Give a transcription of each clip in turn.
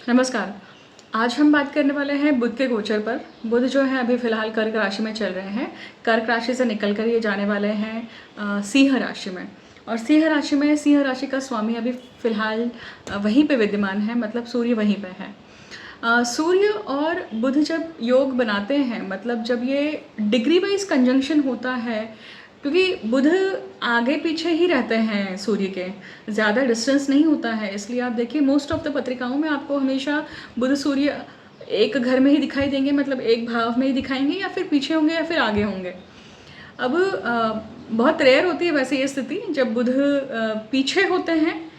नमस्कार। आज हम बात करने वाले हैं बुध के गोचर पर। बुध जो है अभी फ़िलहाल कर्क राशि में चल रहे हैं। कर्क राशि से निकल कर ये जाने वाले हैं सिंह राशि में। और सिंह राशि का स्वामी अभी फ़िलहाल वहीं पे विद्यमान है, मतलब सूर्य वहीं पे है। सूर्य और बुध जब योग बनाते हैं, मतलब जब ये डिग्री वाइज कंजंक्शन होता है, क्योंकि बुध आगे पीछे ही रहते हैं सूर्य के, ज़्यादा डिस्टेंस नहीं होता है। इसलिए आप देखिए मोस्ट ऑफ द पत्रिकाओं में आपको हमेशा बुध सूर्य एक घर में ही दिखाई देंगे, मतलब एक भाव में ही दिखाएंगे, या फिर पीछे होंगे या फिर आगे होंगे। अब बहुत रेयर होती है वैसे ये स्थिति जब बुध पीछे होते हैं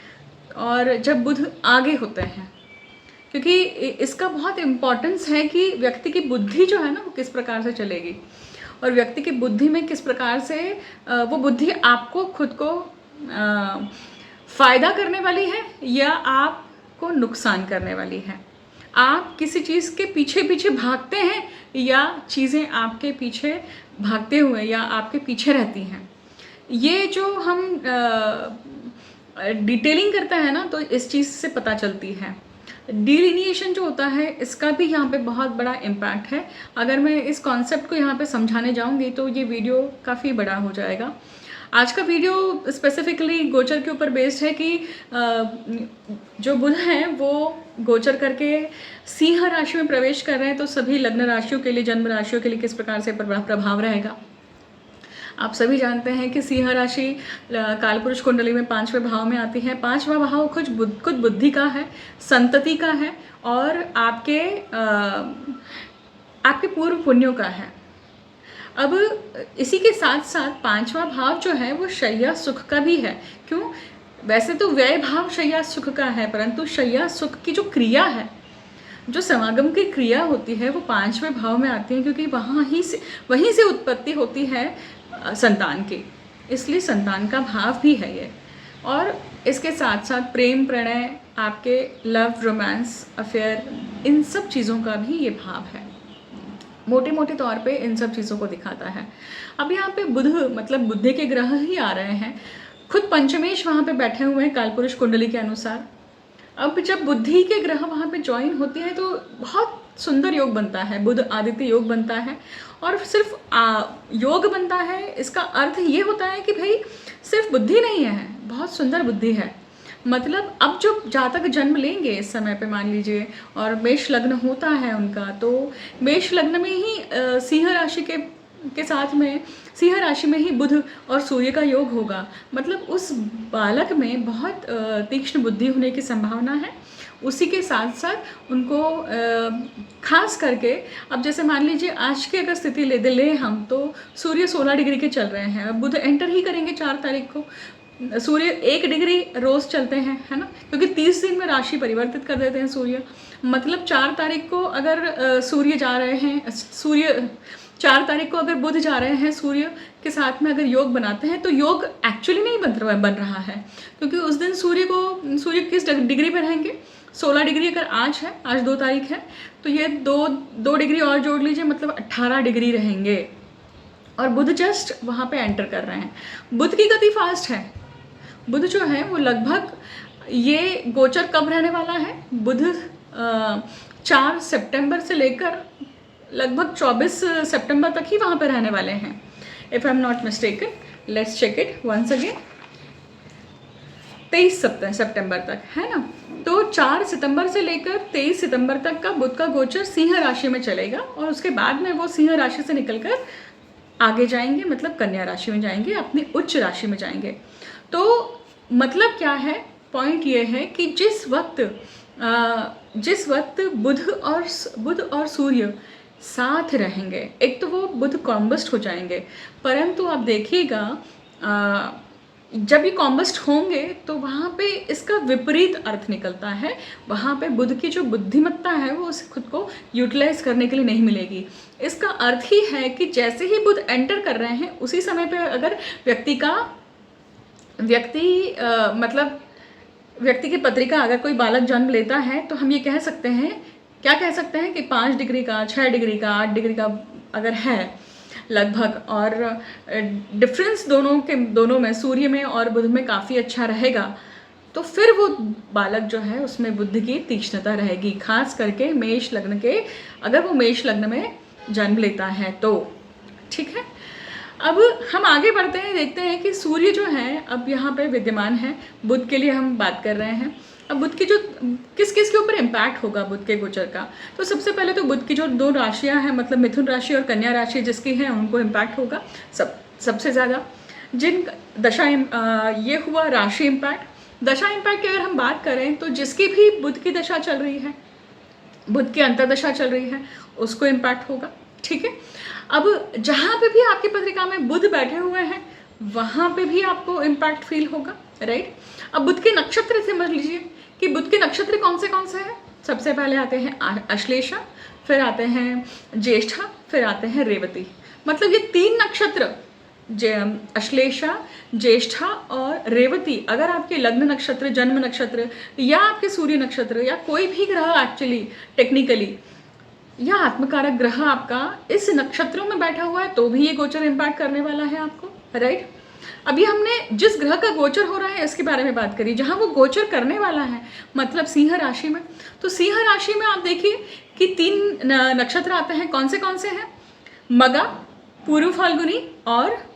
और जब बुध आगे होते हैं, क्योंकि इसका बहुत इम्पोर्टेंस है कि व्यक्ति की बुद्धि जो है ना वो किस प्रकार से चलेगी, और व्यक्ति की बुद्धि में किस प्रकार से वो बुद्धि आपको खुद को फ़ायदा करने वाली है या आपको नुकसान करने वाली है। आप किसी चीज़ के पीछे पीछे भागते हैं या चीज़ें आपके पीछे भागते हुए या आपके पीछे रहती हैं। ये जो हम डिटेलिंग करता है ना, तो इस चीज़ से पता चलती है। डिलिनिएशन जो होता है इसका भी यहाँ पे बहुत बड़ा इम्पैक्ट है। अगर मैं इस कॉन्सेप्ट को यहाँ पे समझाने जाऊँगी तो ये वीडियो काफ़ी बड़ा हो जाएगा। आज का वीडियो स्पेसिफिकली गोचर के ऊपर बेस्ड है कि जो बुध हैं वो गोचर करके सिंह राशि में प्रवेश कर रहे हैं, तो सभी लग्न राशियों के लिए, जन्म राशियों के लिए किस प्रकार से प्रभाव रहेगा। आप सभी जानते हैं कि सिंह राशि कालपुरुष कुंडली में 5वें भाव में आती है। 5वां भाव खुद बुद्धि का है, संतति का है और आपके पूर्व पुण्यों का है। अब इसी के साथ साथ 5वां भाव जो है वो शय्या सुख का भी है। क्यों? वैसे तो व्यय भाव शय्या सुख का है, परंतु शय्या सुख की जो क्रिया है, जो समागम की क्रिया होती है, वो 5वें भाव में आती है, क्योंकि वहीं से उत्पत्ति होती है संतान की। इसलिए संतान का भाव भी है ये। और इसके साथ साथ प्रेम, प्रणय, आपके लव, रोमांस, अफेयर, इन सब चीज़ों का भी ये भाव है। मोटे मोटे तौर पे इन सब चीज़ों को दिखाता है। अब यहाँ पे बुध, मतलब बुद्धि के ग्रह ही आ रहे हैं, खुद पंचमेश वहाँ पे बैठे हुए हैं कालपुरुष कुंडली के अनुसार। अब जब बुद्धि के ग्रह वहाँ पे ज्वाइन होते हैं तो बहुत सुंदर योग बनता है, बुध आदित्य योग बनता है। और सिर्फ योग बनता है, इसका अर्थ ये होता है कि भाई सिर्फ बुद्धि नहीं है, बहुत सुंदर बुद्धि है। मतलब अब जो जातक जन्म लेंगे इस समय पे मान लीजिए, और मेष लग्न होता है उनका, तो मेष लग्न में ही सिंह राशि के साथ में सिंह राशि में ही बुध और सूर्य का योग होगा। मतलब उस बालक में बहुत तीक्ष्ण बुद्धि होने की संभावना है। उसी के साथ साथ उनको खास करके, अब जैसे मान लीजिए आज की अगर स्थिति ले हम, तो सूर्य 16 डिग्री के चल रहे हैं। अब बुध एंटर ही करेंगे 4 तारीख को। सूर्य 1 डिग्री रोज चलते हैं, है ना, क्योंकि 30 दिन में राशि परिवर्तित कर देते हैं सूर्य। मतलब 4 तारीख को अगर सूर्य जा रहे हैं, 4 तारीख को अगर बुध जा रहे हैं सूर्य के साथ में, अगर योग बनाते हैं तो योग एक्चुअली नहीं बन रहा है, क्योंकि उस दिन सूर्य किस डिग्री पर रहेंगे, 16 डिग्री अगर आज है, आज 2 तारीख है, तो ये दो डिग्री और जोड़ लीजिए, मतलब 18 डिग्री रहेंगे। और बुध जस्ट वहाँ पे एंटर कर रहे हैं। बुध की गति फास्ट है। बुध जो है वो लगभग, ये गोचर कब रहने वाला है, बुध 4 सितंबर से लेकर लगभग 24 सितंबर तक ही वहाँ पे रहने वाले हैं, if I am not mistaken. Let's check it once again. 23 सितंबर तक, है ना। तो 4 सितंबर से लेकर 23 सितंबर तक का बुध का गोचर सिंह राशि में चलेगा, और उसके बाद में वो सिंह राशि से निकलकर आगे जाएंगे, मतलब कन्या राशि में जाएंगे, अपनी उच्च राशि में जाएंगे। तो मतलब क्या है, पॉइंट ये है कि जिस वक्त बुध और सूर्य साथ रहेंगे, एक तो वो बुध कॉम्बस्ट हो जाएंगे, परंतु आप देखिएगा जब ये कॉम्बस्ट होंगे तो वहाँ पे इसका विपरीत अर्थ निकलता है। वहाँ पे बुध की जो बुद्धिमत्ता है वो उसे खुद को यूटिलाइज करने के लिए नहीं मिलेगी। इसका अर्थ ही है कि जैसे ही बुध एंटर कर रहे हैं उसी समय पे अगर व्यक्ति की पत्रिका, अगर कोई बालक जन्म लेता है, तो हम ये कह सकते हैं कि 5 डिग्री का, 6 डिग्री का, 8 डिग्री का अगर है लगभग, और डिफरेंस दोनों में, सूर्य में और बुध में काफ़ी अच्छा रहेगा, तो फिर वो बालक जो है उसमें बुद्धि की तीक्ष्णता रहेगी, खास करके मेष लग्न के, अगर वो मेष लग्न में जन्म लेता है तो। ठीक है, अब हम आगे बढ़ते हैं, देखते हैं कि सूर्य जो है अब यहाँ पे विद्यमान है, बुध के लिए हम बात कर रहे हैं। अब बुध की जो किस किस के ऊपर इम्पैक्ट होगा बुध के गोचर का, तो सबसे पहले तो बुध की जो 2 राशियाँ हैं, मतलब मिथुन राशि और कन्या राशि जिसकी हैं उनको इम्पैक्ट होगा सबसे ज़्यादा। जिन दशा ये हुआ राशि इम्पैक्ट। दशा इम्पैक्ट की अगर हम बात करें तो जिसकी भी बुध की दशा चल रही है, बुध की अंतर्दशा चल रही है, उसको इम्पैक्ट होगा। ठीक है, अब जहाँ पे भी आपकी पत्रिका में बुध बैठे हुए हैं वहाँ पे भी आपको इम्पैक्ट फील होगा, राइट। अब बुध के नक्षत्र समझ लीजिए कि बुध के नक्षत्र कौन से हैं। सबसे पहले आते हैं अश्लेषा, फिर आते हैं ज्येष्ठा, फिर आते हैं रेवती। मतलब ये 3 नक्षत्र अश्लेषा, ज्येष्ठा और रेवती, अगर आपके लग्न नक्षत्र, जन्म नक्षत्र या आपके सूर्य नक्षत्र या कोई भी ग्रह एक्चुअली टेक्निकली या आत्मकारक ग्रह आपका इस नक्षत्रों में बैठा हुआ है तो भी ये गोचर इम्पैक्ट करने वाला है आपको, राइट। अभी हमने जिस ग्रह का गोचर हो रहा है इसके बारे में बात करी, जहाँ वो गोचर करने वाला है मतलब सिंह राशि में। तो सिंह राशि में आप देखिए कि 3 नक्षत्र आते हैं, कौन से हैं, मगा, पूर्व फाल्गुनी और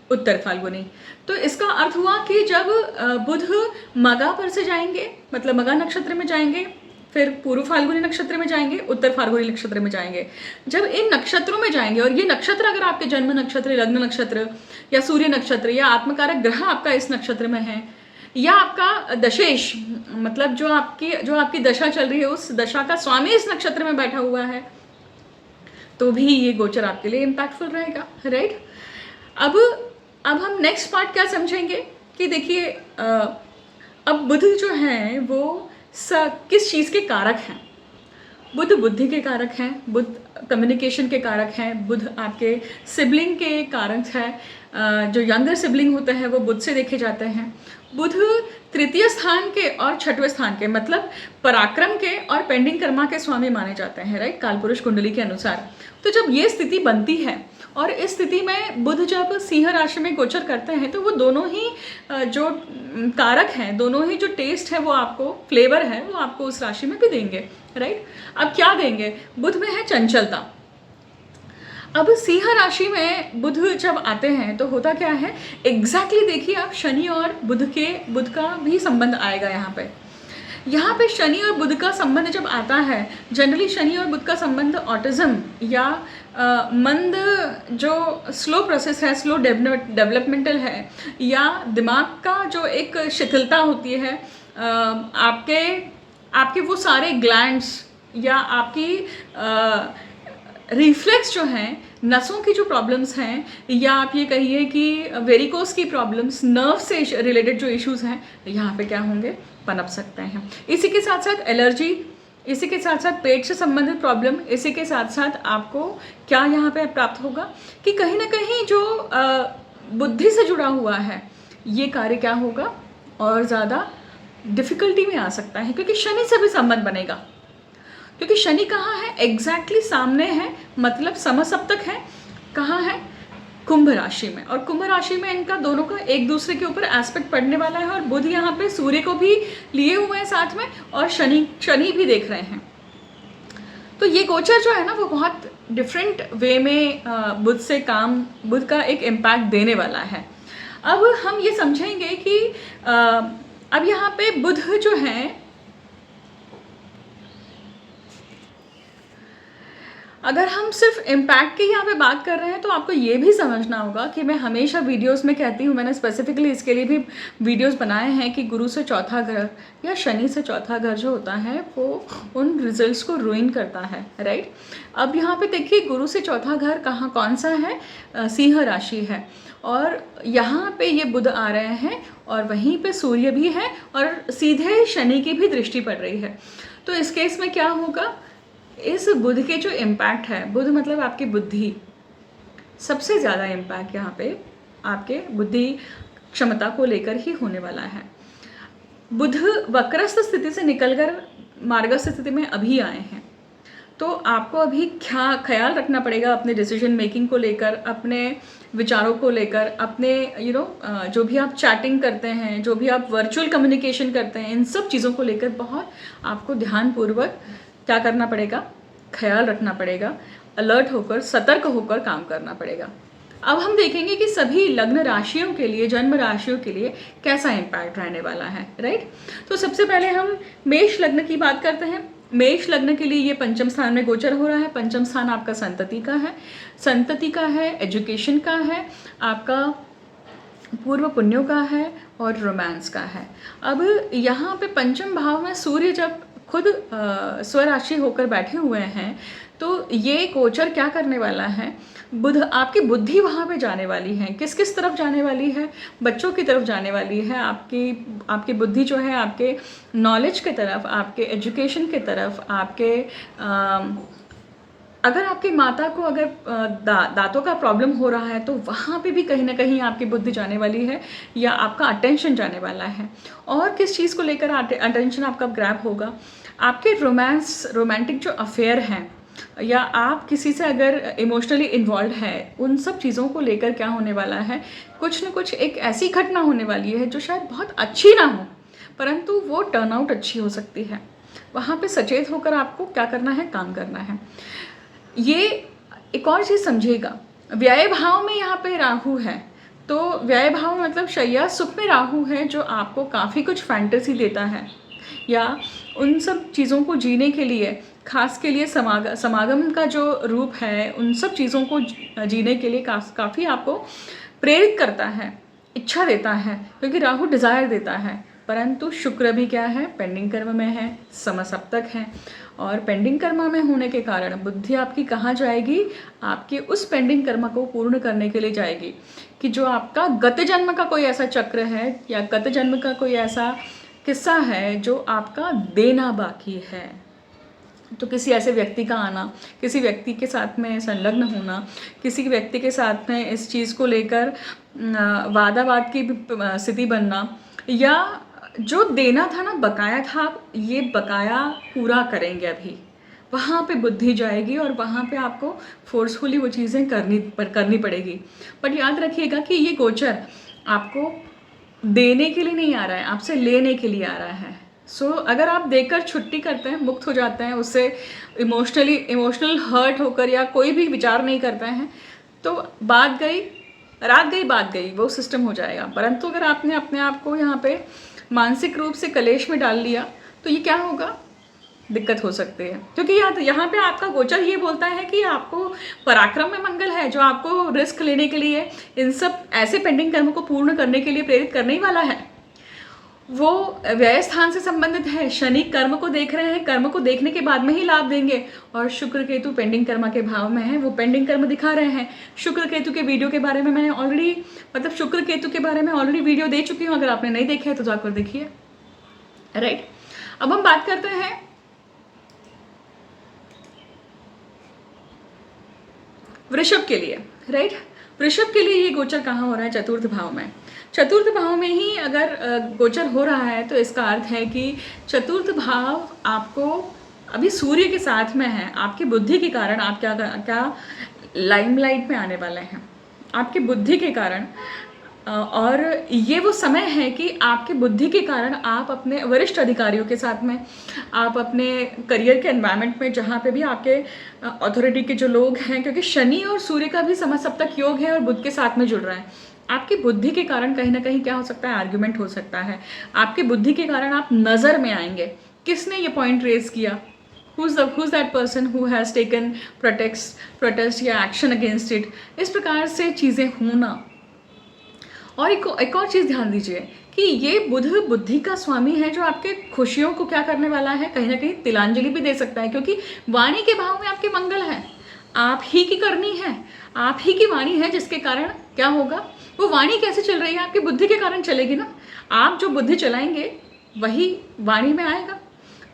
उत्तर फाल्गुनी। तो इसका अर्थ हुआ कि जब बुध मगा पर से जाएंगे, मतलब मगा नक्षत्र में जाएंगे, फिर पूर्व फाल्गुनी नक्षत्र में जाएंगे, उत्तर फाल्गुनी नक्षत्र में जाएंगे। जब इन नक्षत्रों में जाएंगे, और ये नक्षत्र अगर आपके जन्म नक्षत्र, लग्न नक्षत्र या सूर्य नक्षत्र या आत्मकारक ग्रह आपका इस नक्षत्र में है, या आपका दशेश मतलब जो आपकी दशा चल रही है उस दशा का स्वामी इस नक्षत्र में बैठा हुआ है, तो भी ये गोचर आपके लिए इम्पैक्टफुल रहेगा, राइट। अब हम नेक्स्ट पार्ट क्या समझेंगे कि देखिए अब बुध जो है वो किस चीज़ के कारक हैं। बुध बुद्धि के कारक हैं, बुध कम्युनिकेशन के कारक हैं, बुध आपके सिबलिंग के कारक है। जो यंगर सिबलिंग होते हैं वो बुध से देखे जाते हैं। बुध तृतीय स्थान के और छठवें स्थान के, मतलब पराक्रम के और पेंडिंग कर्मा के स्वामी माने जाते हैं, राइट, कालपुरुष कुंडली के अनुसार। तो जब ये स्थिति बनती है और इस स्थिति में बुध जब सिंह राशि में गोचर करते हैं तो वो दोनों ही जो कारक हैं, दोनों ही जो टेस्ट है वो आपको, फ्लेवर है वो आपको उस राशि में भी देंगे, राइट। अब क्या देंगे, बुध में है चंचलता। अब सिंह राशि में बुध जब आते हैं तो होता क्या है, एग्जैक्टली देखिए आप, शनि और बुध का भी संबंध आएगा यहाँ पे शनि और बुध का संबंध जब आता है, जनरली शनि और बुध का संबंध ऑटिज्म या मंद जो स्लो प्रोसेस है, स्लो डेवलपमेंटल है, या दिमाग का जो एक शिथिलता होती है, आपके वो सारे ग्लैंड्स या आपकी रिफ्लेक्स जो हैं, नसों की जो प्रॉब्लम्स हैं, या आप ये कहिए कि वेरिकोस की प्रॉब्लम्स, नर्व से रिलेटेड जो इश्यूज़ हैं, यहाँ पे क्या होंगे, पनप सकते हैं। इसी के साथ साथ एलर्जी, इसी के साथ साथ पेट से संबंधित प्रॉब्लम, इसी के साथ साथ आपको क्या यहाँ पे प्राप्त होगा कि कहीं ना कहीं जो बुद्धि से जुड़ा हुआ है ये कार्य क्या होगा, और ज़्यादा डिफ़िकल्टी में आ सकता है, क्योंकि शनि से भी संबंध बनेगा। क्योंकि शनि कहाँ है, एग्जैक्टली सामने है, मतलब समसप्तक है, कहाँ है, कुंभ राशि में। और कुंभ राशि में इनका दोनों का एक दूसरे के ऊपर एस्पेक्ट पड़ने वाला है, और बुध यहाँ पे सूर्य को भी लिए हुए हैं साथ में, और शनि भी देख रहे हैं। तो ये गोचर जो है ना वो बहुत डिफरेंट वे में बुध का एक इम्पैक्ट देने वाला है। अब हम ये समझेंगे कि अब यहाँ पे बुध जो है, अगर हम सिर्फ इम्पैक्ट की यहाँ पे बात कर रहे हैं तो आपको ये भी समझना होगा कि मैं हमेशा वीडियोस में कहती हूँ, मैंने स्पेसिफिकली इसके लिए भी वीडियोस बनाए हैं कि गुरु से चौथा घर या शनि से चौथा घर जो होता है वो उन रिजल्ट्स को रूइन करता है, राइट। अब यहाँ पे देखिए गुरु से चौथा घर कौन सा है, सिंह राशि है, और यहाँ पे ये बुध आ रहे हैं, और वहीं पे सूर्य भी है, और सीधे शनि की भी दृष्टि पड़ रही है। तो इस केस में क्या होगा, इस बुध के जो इम्पैक्ट है, बुध मतलब आपकी बुद्धि, सबसे ज़्यादा इम्पैक्ट यहाँ पे आपके बुद्धि क्षमता को लेकर ही होने वाला है। बुध वक्रस्थ स्थिति से निकलकर मार्गस्थ स्थिति में अभी आए हैं, तो आपको अभी क्या ख्याल रखना पड़ेगा अपने डिसीजन मेकिंग को लेकर, अपने विचारों को लेकर, अपने जो भी आप चैटिंग करते हैं, जो भी आप वर्चुअल कम्युनिकेशन करते हैं, इन सब चीज़ों को लेकर बहुत आपको ध्यानपूर्वक क्या करना पड़ेगा, ख्याल रखना पड़ेगा, अलर्ट होकर, सतर्क होकर काम करना पड़ेगा। अब हम देखेंगे कि सभी लग्न राशियों के लिए, जन्म राशियों के लिए कैसा इम्पैक्ट रहने वाला है, राइट। तो सबसे पहले हम मेष लग्न की बात करते हैं। मेष लग्न के लिए ये पंचम स्थान में गोचर हो रहा है। पंचम स्थान आपका संतति का है, संतति का है, एजुकेशन का है, आपका पूर्व पुण्यों का है और रोमांस का है। अब यहाँ पे पंचम भाव में सूर्य जब खुद स्वराशि होकर बैठे हुए हैं, तो ये गोचर क्या करने वाला है, बुध आपकी बुद्धि वहाँ पे जाने वाली है। किस किस तरफ जाने वाली है, बच्चों की तरफ जाने वाली है। आपकी बुद्धि जो है आपके नॉलेज की तरफ, आपके एजुकेशन की तरफ, आपके अगर आपकी माता को अगर दांतों का प्रॉब्लम हो रहा है तो वहाँ पे भी कहीं ना कहीं आपकी बुद्धि जाने वाली है या आपका अटेंशन जाने वाला है। और किस चीज़ को लेकर अटेंशन आपका ग्रैब होगा, आपके रोमांटिक जो अफेयर हैं या आप किसी से अगर इमोशनली इन्वॉल्व है, उन सब चीज़ों को लेकर क्या होने वाला है, कुछ न कुछ एक ऐसी घटना होने वाली है जो शायद बहुत अच्छी ना हो, परंतु वो टर्न आउट अच्छी हो सकती है। वहाँ पे सचेत होकर आपको क्या करना है, काम करना है। ये एक और चीज़ समझिएगा, व्यय भाव में यहाँ पे राहु है, तो व्यय भाव मतलब शय्या सुख में राहु है, जो आपको काफ़ी कुछ फैंटेसी देता है या उन सब चीज़ों को जीने के लिए, खास के लिए समागम का जो रूप है, उन सब चीज़ों को जीने के लिए काफ़ी आपको प्रेरित करता है, इच्छा देता है, क्योंकि राहु डिज़ायर देता है। परंतु शुक्र भी क्या है, पेंडिंग कर्म में है, समसप्तक है, और पेंडिंग कर्म में होने के कारण बुद्धि आपकी कहाँ जाएगी, आपके उस पेंडिंग कर्म को पूर्ण करने के लिए जाएगी कि जो आपका गत जन्म का कोई ऐसा चक्र है या गत जन्म का कोई ऐसा किस्सा है जो आपका देना बाकी है। तो किसी ऐसे व्यक्ति का आना, किसी व्यक्ति के साथ में संलग्न होना, किसी व्यक्ति के साथ में इस चीज़ को लेकर वादावाद की स्थिति बनना, या जो देना था ना, बकाया था, आप ये बकाया पूरा करेंगे अभी, वहाँ पे बुद्धि जाएगी और वहाँ पे आपको फोर्सफुली वो चीज़ें करनी पड़ेगी। बट याद रखिएगा कि ये गोचर आपको देने के लिए नहीं आ रहा है, आपसे लेने के लिए आ रहा है। अगर आप देकर छुट्टी करते हैं, मुक्त हो जाते हैं, उससे इमोशनल हर्ट होकर या कोई भी विचार नहीं करते हैं, तो बात गई, रात गई बात गई, वो सिस्टम हो जाएगा। परंतु अगर आपने अपने आप को यहाँ पे मानसिक रूप से कलेश में डाल लिया तो ये क्या होगा, दिक्कत हो सकती है। क्योंकि यहाँ पे आपका गोचर ये बोलता है कि आपको पराक्रम में मंगल है, जो आपको रिस्क लेने के लिए, इन सब ऐसे पेंडिंग कर्म को पूर्ण करने के लिए प्रेरित करने ही वाला है। वो व्यय स्थान से संबंधित है, शनि कर्म को देख रहे हैं, कर्म को देखने के बाद में ही लाभ देंगे, और शुक्र केतु पेंडिंग कर्म के भाव में है, वो पेंडिंग कर्म दिखा रहे हैं। शुक्र केतु के वीडियो के बारे में मैंने ऑलरेडी, मतलब शुक्र केतु के बारे में ऑलरेडी वीडियो दे चुकी हूँ, अगर आपने नहीं देखा है तो जाकर देखिए, राइट। अब हम बात करते हैं वृषभ के लिए, राइट। वृषभ के लिए ये गोचर कहाँ हो रहा है, चतुर्थ भाव में। चतुर्थ भाव में ही अगर गोचर हो रहा है तो इसका अर्थ है कि चतुर्थ भाव आपको अभी सूर्य के साथ में है, आपकी बुद्धि के कारण आप क्या लाइमलाइट में आने वाले हैं, आपकी बुद्धि के कारण। और ये वो समय है कि आपकी बुद्धि के कारण आप अपने वरिष्ठ अधिकारियों के साथ में, आप अपने करियर के एनवायरनमेंट में, जहाँ पे भी आपके अथॉरिटी के जो लोग हैं, क्योंकि शनि और सूर्य का भी समसप्तक योग है और बुध के साथ में जुड़ रहा है, आपकी बुद्धि के कारण कहीं ना कहीं क्या हो सकता है, आर्ग्यूमेंट हो सकता है। आपकी बुद्धि के कारण आप नज़र में आएंगे, किसने ये पॉइंट रेज किया, who's that person who has taken protest या एक्शन अगेंस्ट इट, इस प्रकार से चीज़ें होना। और एक और चीज़ ध्यान दीजिए कि ये बुध बुद्धि का स्वामी है, जो आपके खुशियों को क्या करने वाला है, कहीं ना कहीं तिलांजलि भी दे सकता है, क्योंकि वाणी के भाव में आपके मंगल है, आप ही की करनी है, आप ही की वाणी है, जिसके कारण क्या होगा, वो वाणी कैसे चल रही है, आपकी बुद्धि के कारण चलेगी ना। आप जो बुद्धि चलाएंगे वही वाणी में आएगा,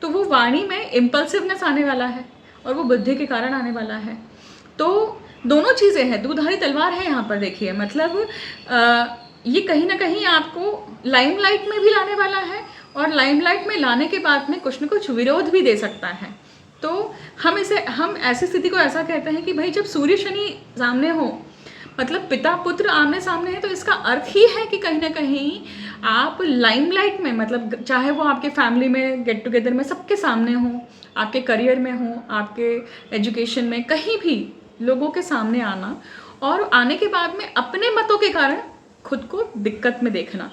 तो वो वाणी में इम्पल्सिवनेस आने वाला है और वो बुद्धि के कारण आने वाला है। तो दोनों चीज़ें हैं, दूधारी तलवार है यहाँ पर, देखिए। मतलब ये कहीं ना कहीं आपको लाइमलाइट में भी लाने वाला है, और लाइमलाइट में लाने के बाद में कुछ न कुछ विरोध भी दे सकता है। तो हम ऐसी स्थिति को ऐसा कहते हैं कि भाई जब सूर्य शनि सामने हो, मतलब पिता पुत्र आमने सामने है, तो इसका अर्थ ही है कि कहीं ना कहीं आप लाइमलाइट में, मतलब चाहे वो आपके फैमिली में गेट टुगेदर में सबके सामने हो, आपके करियर में हो, आपके एजुकेशन में, कहीं भी लोगों के सामने आना, और आने के बाद में अपने मतों के कारण खुद को दिक्कत में देखना,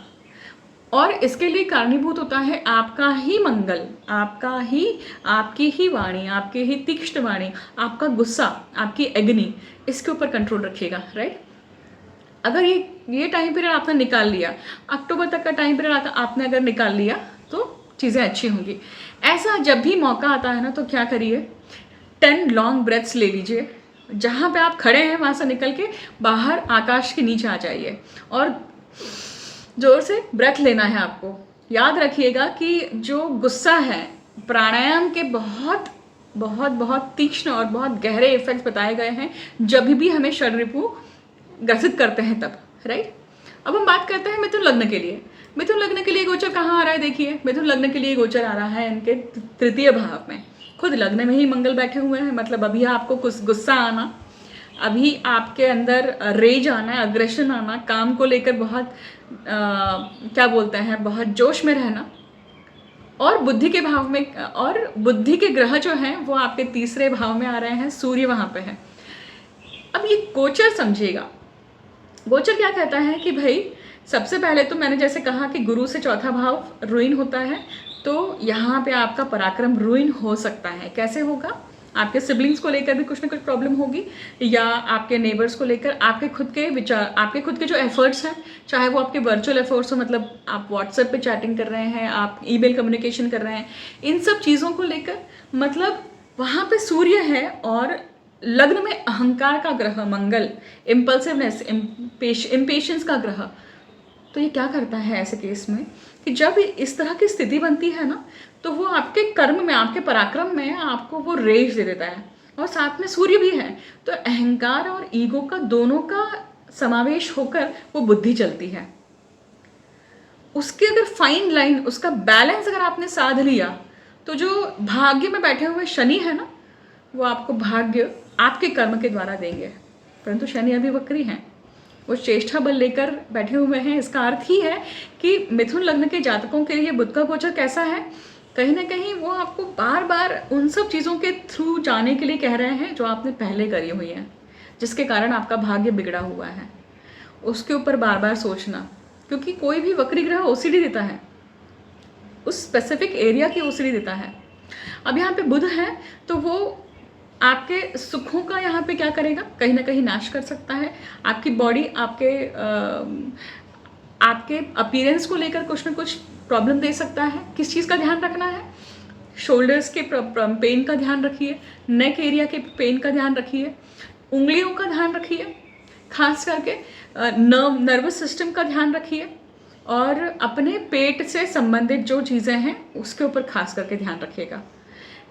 और इसके लिए कारणीभूत होता है आपका ही मंगल, आपकी ही वाणी, आपकी ही तीक्ष्ण वाणी, आपका गुस्सा, आपकी अग्नि, इसके ऊपर कंट्रोल रखिएगा, राइट। अगर ये टाइम पीरियड आपने निकाल लिया, अक्टूबर तक का टाइम पीरियड आपने अगर निकाल लिया तो चीज़ें अच्छी होंगी। ऐसा जब भी मौका आता है ना, तो क्या करिए, 10 लॉन्ग ब्रेथ्स ले लीजिए, जहाँ पे आप खड़े हैं वहाँ से निकल के बाहर आकाश के नीचे आ जाइए और जोर से ब्रेथ लेना है आपको। याद रखिएगा कि जो गुस्सा है, प्राणायाम के बहुत बहुत बहुत तीक्ष्ण और बहुत गहरे इफेक्ट्स बताए गए हैं जब भी हमें षड्रिपु ग्रसित करते हैं तब, राइट। अब हम बात करते हैं मिथुन लग्न के लिए। मिथुन लग्न के लिए गोचर कहाँ आ रहा है, देखिए मिथुन लग्न के लिए गोचर आ रहा है इनके तृतीय भाव में। खुद लग्न में ही मंगल बैठे हुए हैं, मतलब अभी आपको कुछ गुस्सा आना, अभी आपके अंदर रेज आना, अग्रेशन आना, काम को लेकर बहुत क्या बोलते हैं, बहुत जोश में रहना, और बुद्धि के भाव में, और बुद्धि के ग्रह जो हैं वो आपके तीसरे भाव में आ रहे हैं, सूर्य वहाँ पे है। अब ये गोचर समझिएगा, गोचर क्या कहता है कि भाई सबसे पहले तो मैंने जैसे कहा कि गुरु से चौथा भाव रुइन होता है, तो यहाँ पे आपका पराक्रम रुइन हो सकता है। कैसे होगा, आपके सिबलिंग्स को लेकर भी कुछ ना कुछ प्रॉब्लम होगी, या आपके नेबर्स को लेकर, आपके खुद के विचार, आपके खुद के जो एफर्ट्स हैं, चाहे वो आपके वर्चुअल एफर्ट्स हो, मतलब आप व्हाट्सएप पे चैटिंग कर रहे हैं, आप ईमेल कम्युनिकेशन कर रहे हैं, इन सब चीज़ों को लेकर, मतलब वहाँ पे सूर्य है और लग्न में अहंकार का ग्रह मंगल, इम्पल्सिवनेस, इम्पेशंस का ग्रह। तो ये क्या करता है ऐसे केस में कि जब इस तरह की स्थिति बनती है ना, तो वो आपके कर्म में, आपके पराक्रम में आपको वो रेज दे देता है, और साथ में सूर्य भी है, तो अहंकार और ईगो का दोनों का समावेश होकर वो बुद्धि चलती है। उसकी अगर फाइन लाइन, उसका बैलेंस अगर आपने साध लिया, तो जो भाग्य में बैठे हुए शनि है ना, वो आपको भाग्य आपके कर्म के द्वारा देंगे। परंतु शनि अभी वक्री हैं, वो चेष्टा बल लेकर बैठे हुए हैं। इसका अर्थ ही है कि मिथुन लग्न के जातकों के लिए बुध का गोचर कैसा है, कहीं ना कहीं वो आपको बार बार उन सब चीज़ों के थ्रू जाने के लिए कह रहे हैं जो आपने पहले करी हुई हैं, जिसके कारण आपका भाग्य बिगड़ा हुआ है, उसके ऊपर बार बार सोचना। क्योंकि कोई भी वक्री ग्रह ओसीडी देता है, उस स्पेसिफिक एरिया की ओसीडी देता है। अब यहाँ पे बुध है, तो वो आपके सुखों का यहाँ पे क्या करेगा, कहीं ना कहीं नाश कर सकता है। आपकी बॉडी, आपके अपीयरेंस को लेकर कुछ ना कुछ प्रॉब्लम दे सकता है। किस चीज़ का ध्यान रखना है, शोल्डर्स के पेन का ध्यान रखिए, नेक एरिया के पेन का ध्यान रखिए, उंगलियों का ध्यान रखिए, खास करके नर्वस सिस्टम का ध्यान रखिए, और अपने पेट से संबंधित जो चीज़ें हैं उसके ऊपर खास करके ध्यान रखिएगा।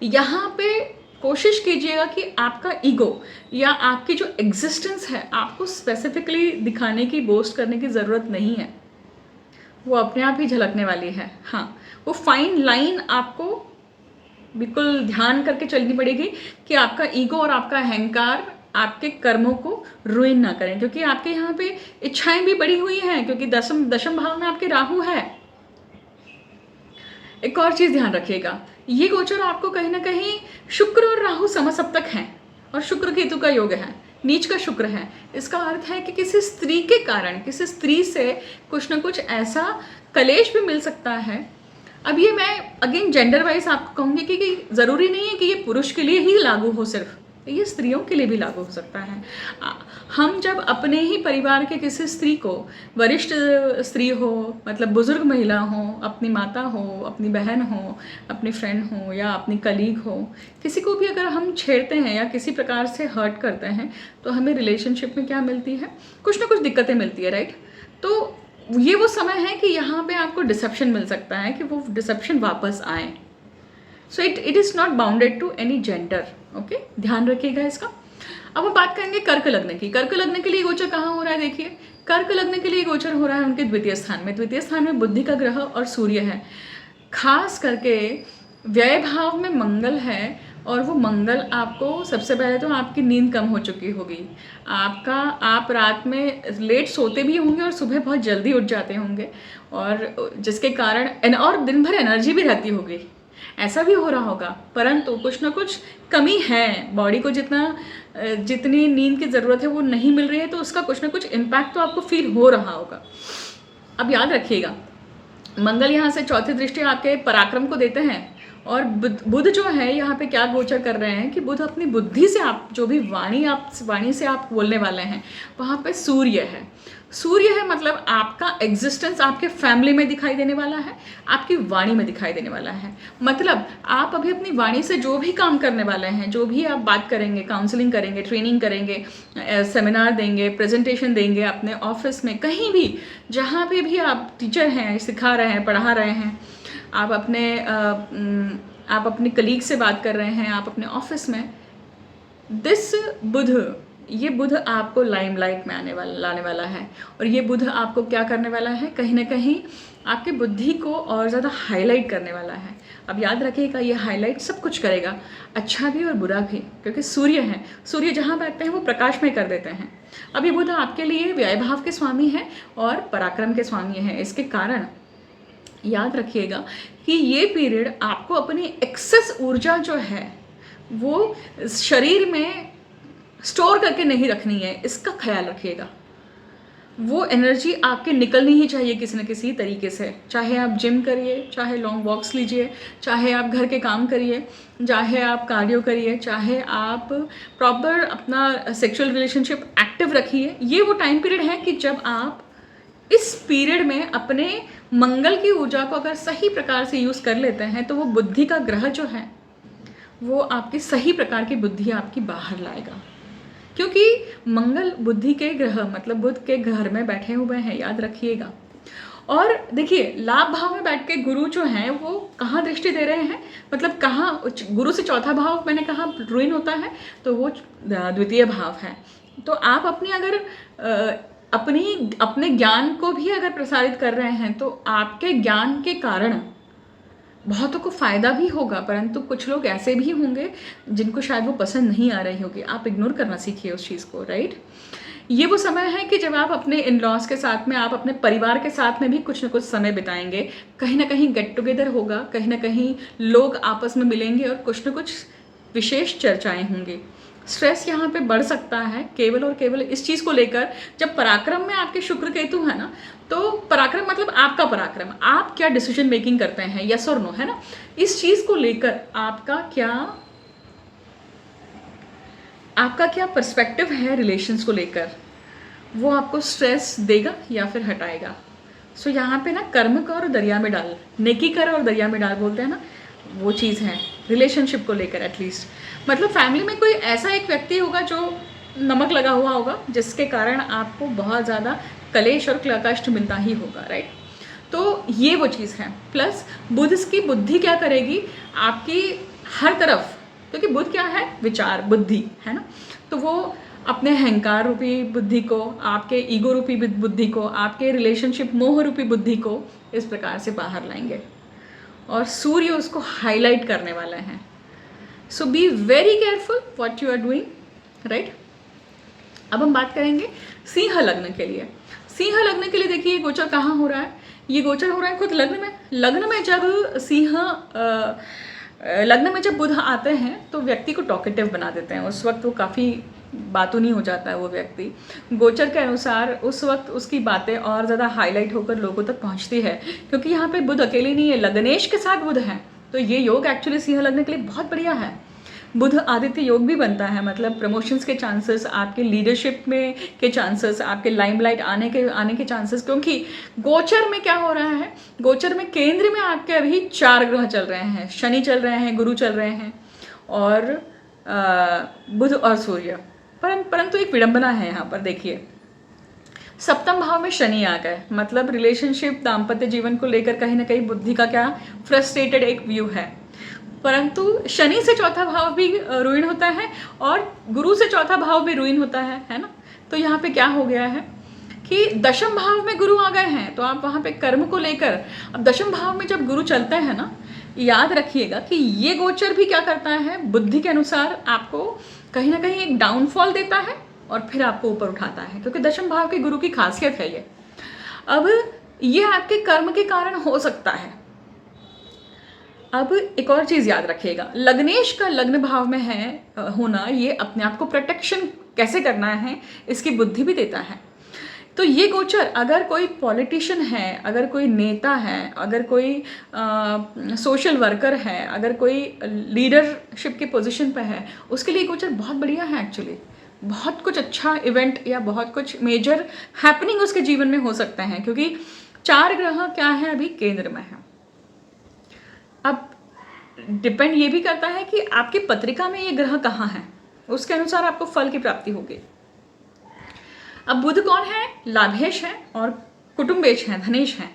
यहाँ पे कोशिश कीजिएगा कि आपका ईगो या आपकी जो एग्जिस्टेंस है, आपको स्पेसिफिकली दिखाने की, बोस्ट करने की ज़रूरत नहीं है, वो अपने आप ही झलकने वाली है। हाँ, वो फाइन लाइन आपको बिल्कुल ध्यान करके चलनी पड़ेगी कि आपका ईगो और आपका अहंकार आपके कर्मों को रुइन ना करें, क्योंकि आपके यहाँ पे इच्छाएं भी बढ़ी हुई हैं, क्योंकि दशम भाव में आपके राहु है। एक और चीज़ ध्यान रखिएगा, ये गोचर आपको कहीं ना कहीं, शुक्र और राहु समसप्तक हैं, और शुक्र केतु का योग है, नीच का शुक्र है। इसका अर्थ है कि किसी स्त्री के कारण, किसी स्त्री से कुछ ना कुछ ऐसा कलेश भी मिल सकता है। अब ये मैं अगेन जेंडर वाइज आपको कहूँगी कि ज़रूरी नहीं है कि ये पुरुष के लिए ही लागू हो, सिर्फ ये स्त्रियों के लिए भी लागू हो सकता है। हम जब अपने ही परिवार के किसी स्त्री को, वरिष्ठ स्त्री हो, मतलब बुजुर्ग महिला हो, अपनी माता हो, अपनी बहन हो, अपनी फ्रेंड हो, या अपनी कलीग हो, किसी को भी अगर हम छेड़ते हैं या किसी प्रकार से हर्ट करते हैं, तो हमें रिलेशनशिप में क्या मिलती है, कुछ ना कुछ दिक्कतें मिलती है, राइट। तो ये वो समय है कि यहाँ पे आपको डिसेप्शन मिल सकता है, कि वो डिसेप्शन वापस आए। So it is not bounded to any gender, okay, ध्यान रखिएगा इसका। अब हम बात करेंगे कर्क लग्न की। कर्क लग्न के लिए गोचर कहाँ हो रहा है, देखिए कर्क लग्न के लिए गोचर हो रहा है उनके द्वितीय स्थान में। द्वितीय स्थान में बुद्धि का ग्रह और सूर्य है। खास करके व्यय भाव में मंगल है और वो मंगल आपको सबसे पहले तो आपकी नींद कम हो चुकी होगी, आप रात में लेट सोते भी होंगे और सुबह बहुत जल्दी उठ जाते होंगे, और जिसके कारण और दिन भर एनर्जी भी रहती होगी, ऐसा भी हो रहा होगा। परंतु कुछ ना कुछ कमी है, बॉडी को जितनी नींद की ज़रूरत है वो नहीं मिल रही है, तो उसका कुछ ना कुछ इम्पैक्ट तो आपको फील हो रहा होगा। अब याद रखिएगा, मंगल यहाँ से चौथी दृष्टि आपके पराक्रम को देते हैं, और बुध जो है यहाँ पे क्या गोचर कर रहे हैं कि बुध अपनी बुद्धि से, आप जो भी वाणी से आप बोलने वाले हैं, वहाँ पे सूर्य है। सूर्य है मतलब आपका एग्जिस्टेंस आपके फैमिली में दिखाई देने वाला है, आपकी वाणी में दिखाई देने वाला है। मतलब आप अभी अपनी वाणी से जो भी काम करने वाले हैं, जो भी आप बात करेंगे, काउंसलिंग करेंगे, ट्रेनिंग करेंगे, सेमिनार देंगे, प्रेजेंटेशन देंगे अपने ऑफिस में, कहीं भी जहाँ पे भी आप टीचर हैं, सिखा रहे हैं, पढ़ा रहे हैं, आप अपने कलीग से बात कर रहे हैं, आप अपने ऑफिस में, ये बुध आपको लाइमलाइट में लाने वाला है। और ये बुध आपको क्या करने वाला है, कहीं ना कहीं आपकी बुद्धि को और ज़्यादा हाईलाइट करने वाला है। अब याद रखिएगा, ये हाईलाइट सब कुछ करेगा, अच्छा भी और बुरा भी, क्योंकि सूर्य है, सूर्य जहाँ बैठते हैं वो प्रकाशमय कर देते हैं। अब ये बुध आपके लिए व्यय भाव के स्वामी है और पराक्रम के स्वामी है। इसके कारण याद रखिएगा कि ये पीरियड आपको अपनी एक्सेस ऊर्जा जो है वो शरीर में स्टोर करके नहीं रखनी है, इसका ख्याल रखिएगा। वो एनर्जी आपके निकलनी ही चाहिए किसी न किसी तरीके से, चाहे आप जिम करिए, चाहे लॉन्ग वॉक्स लीजिए, चाहे आप घर के काम करिए, चाहे आप कार्डियो करिए, चाहे आप प्रॉपर अपना सेक्सुअल रिलेशनशिप एक्टिव रखिए। ये वो टाइम पीरियड है कि जब आप इस पीरियड में अपने मंगल की ऊर्जा को अगर सही प्रकार से यूज़ कर लेते हैं, तो वो बुद्धि का ग्रह जो है वो आपकी सही प्रकार की बुद्धि आपकी बाहर लाएगा, क्योंकि मंगल बुद्धि के ग्रह मतलब बुध के घर में बैठे हुए हैं, याद रखिएगा। और देखिए, लाभ भाव में बैठ के गुरु जो हैं वो कहाँ दृष्टि दे रहे हैं, मतलब कहाँ, गुरु से चौथा भाव मैंने कहा रुइन होता है, तो वो द्वितीय भाव है। तो आप अपने ज्ञान को भी अगर प्रसारित कर रहे हैं, तो आपके ज्ञान के कारण बहुतों को फ़ायदा भी होगा, परंतु कुछ लोग ऐसे भी होंगे जिनको शायद वो पसंद नहीं आ रही होगी। आप इग्नोर करना सीखिए उस चीज़ को, राइट। ये वो समय है कि जब आप अपने इन लॉज के साथ में, आप अपने परिवार के साथ में भी कुछ न कुछ समय बिताएंगे, कहीं ना कहीं गेट टुगेदर होगा, कहीं ना कहीं लोग आपस में मिलेंगे और कुछ न कुछ विशेष चर्चाएं होंगी। स्ट्रेस यहाँ पे बढ़ सकता है केवल और केवल इस चीज़ को लेकर, जब पराक्रम में आपके शुक्र केतु है ना, तो पराक्रम मतलब आपका पराक्रम, आप क्या डिसीजन मेकिंग करते हैं, यस और नो, है ना। इस चीज़ को लेकर आपका क्या पर्सपेक्टिव है रिलेशंस को लेकर, वो आपको स्ट्रेस देगा या फिर हटाएगा। सो यहाँ पे ना कर्म कर और दरिया में डाल, नेकी कर और दरिया में डाल बोलते हैं ना, वो चीज़ है रिलेशनशिप को लेकर। एटलीस्ट मतलब फैमिली में कोई ऐसा एक व्यक्ति होगा जो नमक लगा हुआ होगा, जिसके कारण आपको बहुत ज़्यादा कलेश और कष्ट मिलता ही होगा, राइट। तो ये वो चीज़ है। प्लस बुध की बुद्धि क्या करेगी आपकी हर तरफ, क्योंकि बुध क्या है, विचार बुद्धि है ना, तो वो अपने अहंकार रूपी बुद्धि को, आपके ईगो रूपी बुद्धि को, आपके रिलेशनशिप मोह रूपी बुद्धि को इस प्रकार से बाहर लाएंगे, और सूर्य उसको हाईलाइट करने वाला है। So be very careful what you are doing, right. अब हम बात करेंगे सिंह लग्न के लिए। सिंह लग्न के लिए देखिए, ये गोचर कहाँ हो रहा है, ये गोचर हो रहा है खुद लग्न में। लग्न में जब लग्न में जब बुध आते हैं तो व्यक्ति को टॉकेटिव बना देते हैं, उस वक्त वो काफ़ी बातूनी हो जाता है वो व्यक्ति। गोचर के अनुसार उस वक्त उसकी बातें और ज़्यादा हाईलाइट होकर लोगों तक पहुंचती है, क्योंकि यहाँ पे बुध अकेले नहीं है, लग्नेश के साथ बुध है, तो ये योग एक्चुअली सिंह लग्न के लिए बहुत बढ़िया है। बुध आदित्य योग भी बनता है, मतलब प्रमोशंस के चांसेस, आपके लीडरशिप में के चांसेस, आपके लाइमलाइट आने के चांसेस, क्योंकि गोचर में क्या हो रहा है, गोचर में केंद्र में आपके अभी 4 ग्रह चल रहे हैं, शनि चल रहे हैं, गुरु चल रहे हैं और बुध और सूर्य। परंतु एक विडंबना है यहाँ पर, देखिए सप्तम भाव में शनि आ गए, मतलब रिलेशनशिप, दाम्पत्य जीवन को लेकर कहीं ना कहीं बुद्धि का क्या फ्रस्ट्रेटेड एक व्यू है। परंतु शनि से चौथा भाव भी रुइन होता है और गुरु से चौथा भाव भी रुइन होता है ना। तो यहाँ पे क्या हो गया है कि दशम भाव में गुरु आ गए हैं, तो आप वहाँ पे कर्म को लेकर, अब दशम भाव में जब गुरु चलते हैं ना, याद रखिएगा कि ये गोचर भी क्या करता है, बुद्धि के अनुसार आपको कहीं ना कहीं एक डाउनफॉल देता है और फिर आपको ऊपर उठाता है, क्योंकि दशम भाव के गुरु की खासियत है ये। अब ये आपके कर्म के कारण हो सकता है। अब एक और चीज़ याद रखिएगा, लग्नेश का लग्न भाव में है होना, ये अपने आप को प्रोटेक्शन कैसे करना है इसकी बुद्धि भी देता है। तो ये गोचर अगर कोई पॉलिटिशियन है, अगर कोई नेता है, अगर कोई सोशल वर्कर है, अगर कोई लीडरशिप की पोजीशन पे है, उसके लिए गोचर बहुत बढ़िया है एक्चुअली। बहुत कुछ अच्छा इवेंट या बहुत कुछ मेजर हैपनिंग उसके जीवन में हो सकते हैं, क्योंकि 4 ग्रह क्या है अभी केंद्र में है। अब डिपेंड ये भी करता है कि आपकी पत्रिका में ये ग्रह कहाँ है, उसके अनुसार आपको फल की प्राप्ति होगी। अब बुध कौन है, लाभेश है और कुटुंबेश है, धनेश है,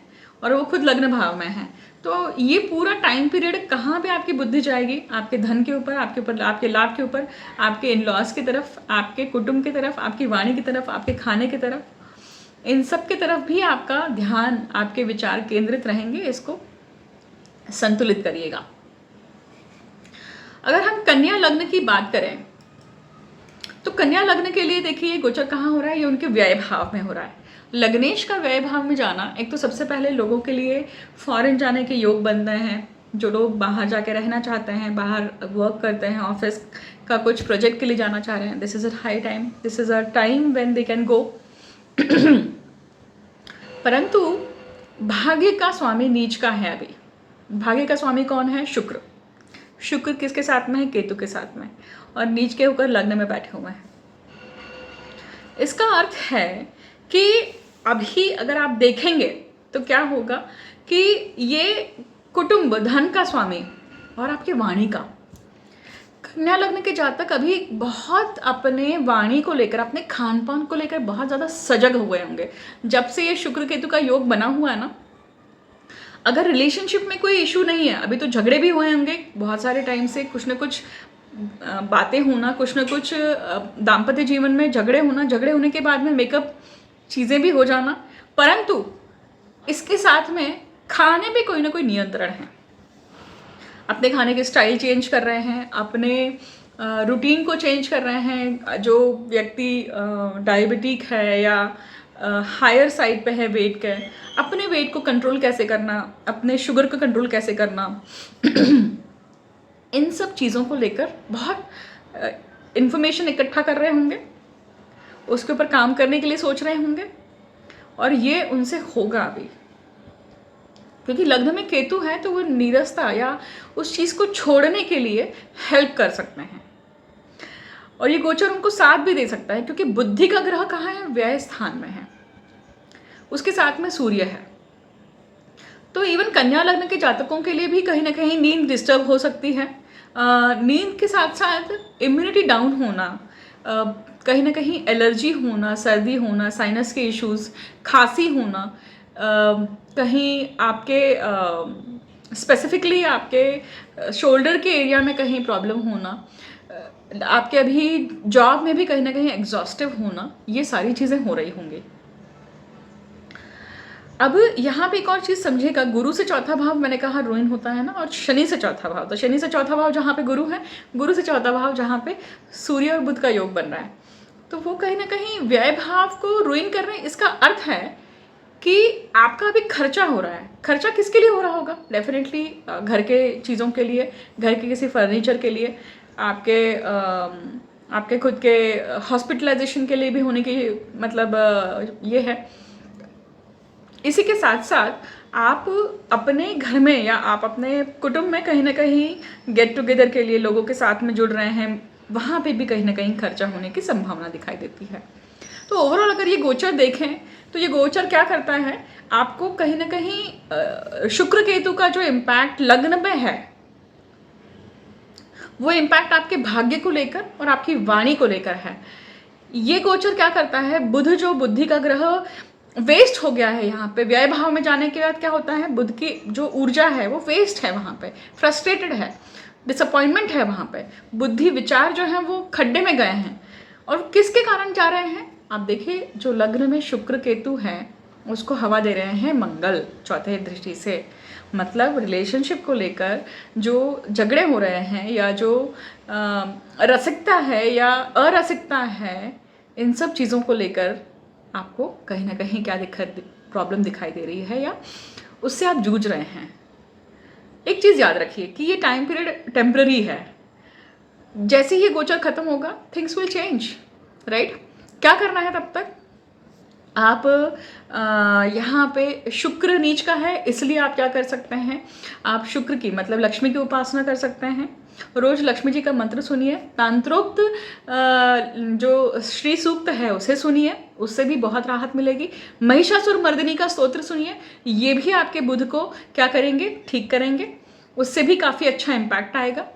और वो खुद लग्न भाव में है। तो ये पूरा टाइम पीरियड कहाँ पे आपकी बुद्धि जाएगी, आपके धन के ऊपर, आपके लाभ के ऊपर, आपके इन लॉज की तरफ, आपके कुटुंब की तरफ, आपकी वाणी की तरफ, आपके खाने की तरफ, इन सब की तरफ भी आपका ध्यान, आपके विचार केंद्रित रहेंगे। इसको संतुलित करिएगा। अगर हम कन्या लग्न की बात करें तो कन्या लग्न के लिए देखिए गोचर कहाँ हो रहा है, ये उनके व्यय भाव में हो रहा है। लग्नेश का व्यय भाव में जाना, एक तो सबसे पहले लोगों के लिए फॉरेन जाने के योग बन रहे हैं। जो लोग बाहर जाके रहना चाहते हैं, बाहर वर्क करते हैं, ऑफिस का कुछ प्रोजेक्ट के लिए जाना चाह रहे हैं, this is a high time, this is a time when they can go. परंतु भाग्य का स्वामी नीच का है अभी। भाग्य का स्वामी कौन है, शुक्र। शुक्र किसके साथ में है, केतु के साथ में, और नीच के होकर लग्न में बैठे हुए हैं। इसका अर्थ है कि अभी अगर आप देखेंगे तो क्या होगा कि ये कुटुंब, धन का स्वामी और आपकी वाणी का, कन्या लग्न के जातक अभी बहुत अपने वाणी को लेकर, अपने खान पान को लेकर बहुत ज़्यादा सजग हुए होंगे। जब से ये शुक्र केतु का योग बना हुआ है ना, अगर रिलेशनशिप में कोई इशू नहीं है, अभी तो झगड़े भी हुए होंगे बहुत सारे टाइम से, कुछ ना कुछ बातें होना, कुछ ना कुछ दाम्पत्य जीवन में झगड़े होना, झगड़े होने के बाद में मेकअप चीज़ें भी हो जाना, परंतु इसके साथ में खाने पे कोई ना कोई नियंत्रण है। अपने खाने के स्टाइल चेंज कर रहे हैं, अपने रूटीन को चेंज कर रहे हैं। जो व्यक्ति डायबिटिक है या हायर साइड पे है वेट के, अपने वेट को कंट्रोल कैसे करना, अपने शुगर को कंट्रोल कैसे करना, इन सब चीज़ों को लेकर बहुत इन्फॉर्मेशन इकट्ठा कर रहे होंगे, उसके ऊपर काम करने के लिए सोच रहे होंगे, और ये उनसे होगा अभी, क्योंकि लग्न में केतु है तो वो नीरसता या उस चीज़ को छोड़ने के लिए हेल्प कर सकते हैं। और ये गोचर उनको साथ भी दे सकता है, क्योंकि बुद्धि का ग्रह कहाँ है, व्यय स्थान में है, उसके साथ में सूर्य है। तो इवन कन्या लग्न के जातकों के लिए भी कहीं ना कहीं नींद डिस्टर्ब हो सकती है। नींद के साथ साथ इम्यूनिटी डाउन होना, कहीं ना कहीं एलर्जी होना, सर्दी होना, साइनस के इश्यूज, खांसी होना, कहीं आपके स्पेसिफिकली आपके शोल्डर के एरिया में कहीं प्रॉब्लम होना, आपके अभी जॉब में भी कहीं ना कहीं एग्जॉस्टिव होना, ये सारी चीज़ें हो रही होंगी। अब यहाँ पे एक और चीज़ समझिएगा, गुरु से चौथा भाव मैंने कहा रुइन होता है ना, और शनि से चौथा भाव, तो शनि से चौथा भाव जहाँ पे गुरु है, गुरु से चौथा भाव जहाँ पे सूर्य और बुध का योग बन रहा है, तो वो कहीं ना कहीं व्यय भाव को रुइन कर रहे हैं। इसका अर्थ है कि आपका अभी खर्चा हो रहा है। खर्चा किसके लिए हो रहा होगा, डेफिनेटली घर के चीज़ों के लिए, घर के किसी फर्नीचर के लिए, आपके खुद के हॉस्पिटलाइजेशन के लिए भी होने की मतलब ये है। इसी के साथ साथ आप अपने घर में या आप अपने कुटुंब में कहीं ना कहीं गेट टुगेदर के लिए लोगों के साथ में जुड़ रहे हैं, वहाँ पे भी कहीं ना कहीं खर्चा होने की संभावना दिखाई देती है। तो ओवरऑल अगर ये गोचर देखें तो ये गोचर क्या करता है, आपको कहीं ना कहीं शुक्र केतु का जो इम्पैक्ट लग्न में है, वो इम्पैक्ट आपके भाग्य को लेकर और आपकी वाणी को लेकर है। ये गोचर क्या करता है, बुध जो बुद्धि का ग्रह वेस्ट हो गया है यहाँ पे, व्यय भाव में जाने के बाद क्या होता है, बुध की जो ऊर्जा है वो वेस्ट है, वहाँ पे फ्रस्ट्रेटेड है, डिसअपॉइंटमेंट है, वहाँ पे बुद्धि विचार जो है वो खड्डे में गए हैं। और किसके कारण जा रहे हैं, आप देखिए जो लग्न में शुक्र केतु है उसको हवा दे रहे हैं मंगल चौथे दृष्टि से, मतलब रिलेशनशिप को लेकर जो झगड़े हो रहे हैं या जो रसिकता है या अरसिकता है, इन सब चीज़ों को लेकर आपको कहीं ना कहीं क्या प्रॉब्लम दिखाई दे रही है या उससे आप जूझ रहे हैं। एक चीज़ याद रखिए कि ये टाइम पीरियड टेम्पररी है। जैसे ही ये गोचर खत्म होगा थिंग्स विल चेंज, राइट। क्या करना है तब तक? आप यहाँ पे शुक्र नीच का है, इसलिए आप क्या कर सकते हैं, आप शुक्र की मतलब लक्ष्मी की उपासना कर सकते हैं। रोज लक्ष्मी जी का मंत्र सुनिए, तांत्रोक्त जो श्री सूक्त है उसे सुनिए, उससे भी बहुत राहत मिलेगी। महिषासुर मर्दिनी का स्तोत्र सुनिए, ये भी आपके बुध को क्या करेंगे, ठीक करेंगे, उससे भी काफ़ी अच्छा इम्पैक्ट आएगा।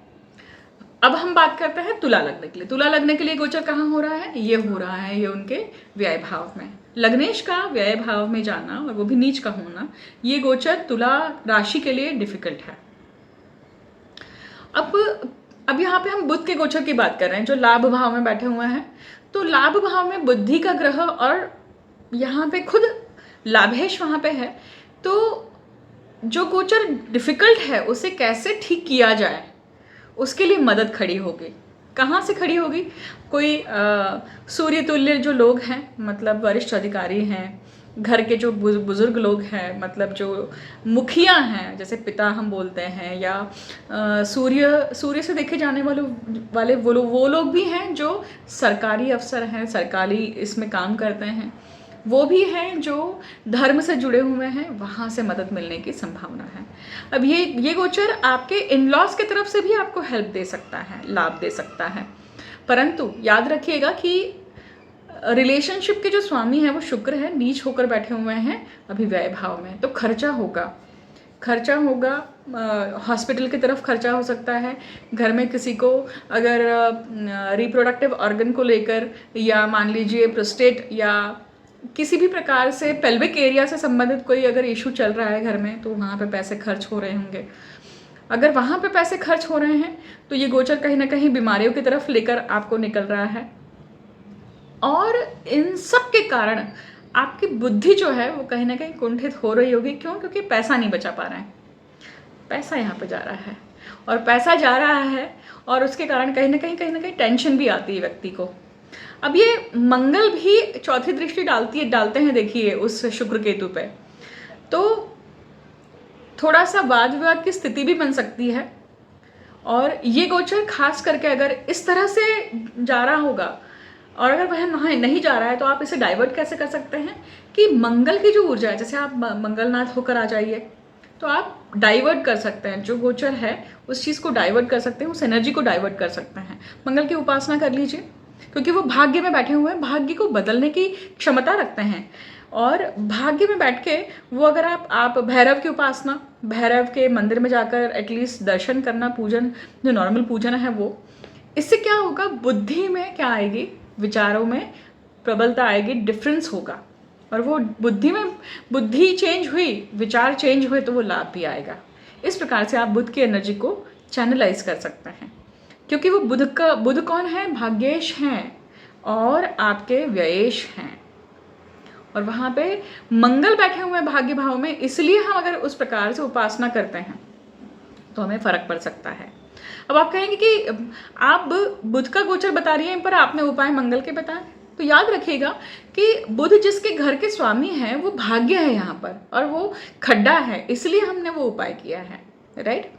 अब हम बात करते हैं तुला लग्न के लिए। तुला लग्न के लिए गोचर कहाँ हो रहा है? ये हो रहा है ये उनके व्यय भाव में। लग्नेश का व्यय भाव में जाना और वो भी नीच का होना, ये गोचर तुला राशि के लिए डिफिकल्ट है। अब यहाँ पे हम बुध के गोचर की बात कर रहे हैं जो लाभ भाव में बैठे हुए हैं। तो लाभ भाव में बुद्धि का ग्रह और यहाँ पे खुद लाभेश वहाँ पे है, तो जो गोचर डिफिकल्ट है उसे कैसे ठीक किया जाए उसके लिए मदद खड़ी होगी। कहाँ से खड़ी होगी? कोई सूर्य तुल्य जो लोग हैं, मतलब वरिष्ठ अधिकारी हैं, घर के जो बुजुर्ग लोग हैं, मतलब जो मुखिया हैं, जैसे पिता हम बोलते हैं, या सूर्य से देखे जाने वाले वो लोग भी हैं जो सरकारी अफसर हैं, सरकारी इसमें काम करते हैं, वो भी हैं जो धर्म से जुड़े हुए हैं, वहाँ से मदद मिलने की संभावना है। अब ये गोचर आपके इन लॉज की तरफ से भी आपको हेल्प दे सकता है, लाभ दे सकता है, परंतु याद रखिएगा कि रिलेशनशिप के जो स्वामी हैं वो शुक्र है, नीच होकर बैठे हुए हैं अभी व्यय भाव में, तो खर्चा होगा। हॉस्पिटल की तरफ खर्चा हो सकता है, घर में किसी को अगर रिप्रोडक्टिव ऑर्गन को लेकर, या मान लीजिए प्रोस्टेट या किसी भी प्रकार से पेल्विक एरिया से संबंधित कोई अगर इशू चल रहा है घर में, तो वहाँ पे पैसे खर्च हो रहे होंगे। अगर वहाँ पे पैसे खर्च हो रहे हैं तो ये गोचर कहीं ना कहीं बीमारियों की तरफ लेकर आपको निकल रहा है, और इन सब के कारण आपकी बुद्धि जो है वो कहीं ना कहीं कुंठित हो रही होगी। क्यों? क्योंकि पैसा नहीं बचा पा रहे हैं, पैसा यहाँ पे जा रहा है, और पैसा जा रहा है और उसके कारण कहीं ना कहीं टेंशन भी आती है व्यक्ति को। अब ये मंगल भी चौथी दृष्टि डालते हैं देखिए उस शुक्र केतु पे, तो थोड़ा सा वाद विवाद की स्थिति भी बन सकती है। और ये गोचर खास करके अगर इस तरह से जा रहा होगा, और अगर वह नहीं जा रहा है, तो आप इसे डाइवर्ट कैसे कर सकते हैं कि मंगल की जो ऊर्जा है, जैसे आप मंगलनाथ होकर आ जाइए, तो आप डाइवर्ट कर सकते हैं, जो गोचर है उस चीज़ को डाइवर्ट कर सकते हैं, उस एनर्जी को डाइवर्ट कर सकते हैं। मंगल की उपासना कर लीजिए, क्योंकि वो भाग्य में बैठे हुए हैं, भाग्य को बदलने की क्षमता रखते हैं, और भाग्य में बैठ के वो अगर आप भैरव की उपासना, भैरव के मंदिर में जाकर एटलीस्ट दर्शन करना, पूजन जो नॉर्मल पूजन है वो, इससे क्या होगा, बुद्धि में क्या आएगी, विचारों में प्रबलता आएगी, डिफरेंस होगा, और वो बुद्धि चेंज हुई, विचार चेंज हुए, तो वो लाभ भी आएगा। इस प्रकार से आप बुध की एनर्जी को चैनलाइज कर सकते हैं, क्योंकि वो बुध कौन है? भाग्येश हैं और आपके व्ययेश हैं, और वहाँ पे मंगल बैठे हुए हैं भाग्य भाव में, इसलिए हम अगर उस प्रकार से उपासना करते हैं तो हमें फर्क पड़ सकता है। अब आप कहेंगे कि आप बुध का गोचर बता रही हैं पर आपने उपाय मंगल के बताए, तो याद रखिएगा कि बुध जिसके घर के स्वामी हैं वो भाग्य है यहाँ पर, और वो खड्डा है, इसलिए हमने वो उपाय किया है, राइट।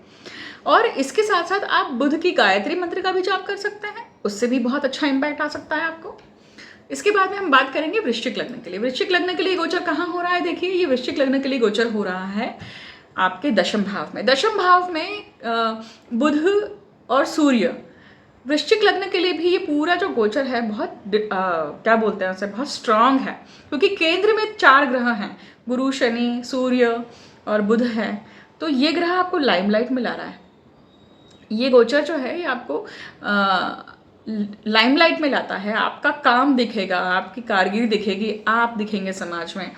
और इसके साथ साथ आप बुध की गायत्री मंत्र का भी जाप कर सकते हैं, उससे भी बहुत अच्छा इम्पैक्ट आ सकता है आपको। इसके बाद में हम बात करेंगे वृश्चिक लग्न के लिए। वृश्चिक लग्न के लिए गोचर कहाँ हो रहा है? देखिए, ये वृश्चिक लग्न के लिए गोचर हो रहा है आपके दशम भाव में। दशम भाव में बुध और सूर्य, वृश्चिक लग्न के लिए भी ये पूरा जो गोचर है बहुत क्या बोलते हैं उसे, बहुत स्ट्रांग है, क्योंकि केंद्र में 4 ग्रह हैं, गुरु, शनि, सूर्य और बुध है, तो ये ग्रह आपको लाइमलाइट में ला रहा है। ये गोचर जो है ये आपको लाइमलाइट में लाता है, आपका काम दिखेगा, आपकी कारगिरी दिखेगी, आप दिखेंगे समाज में,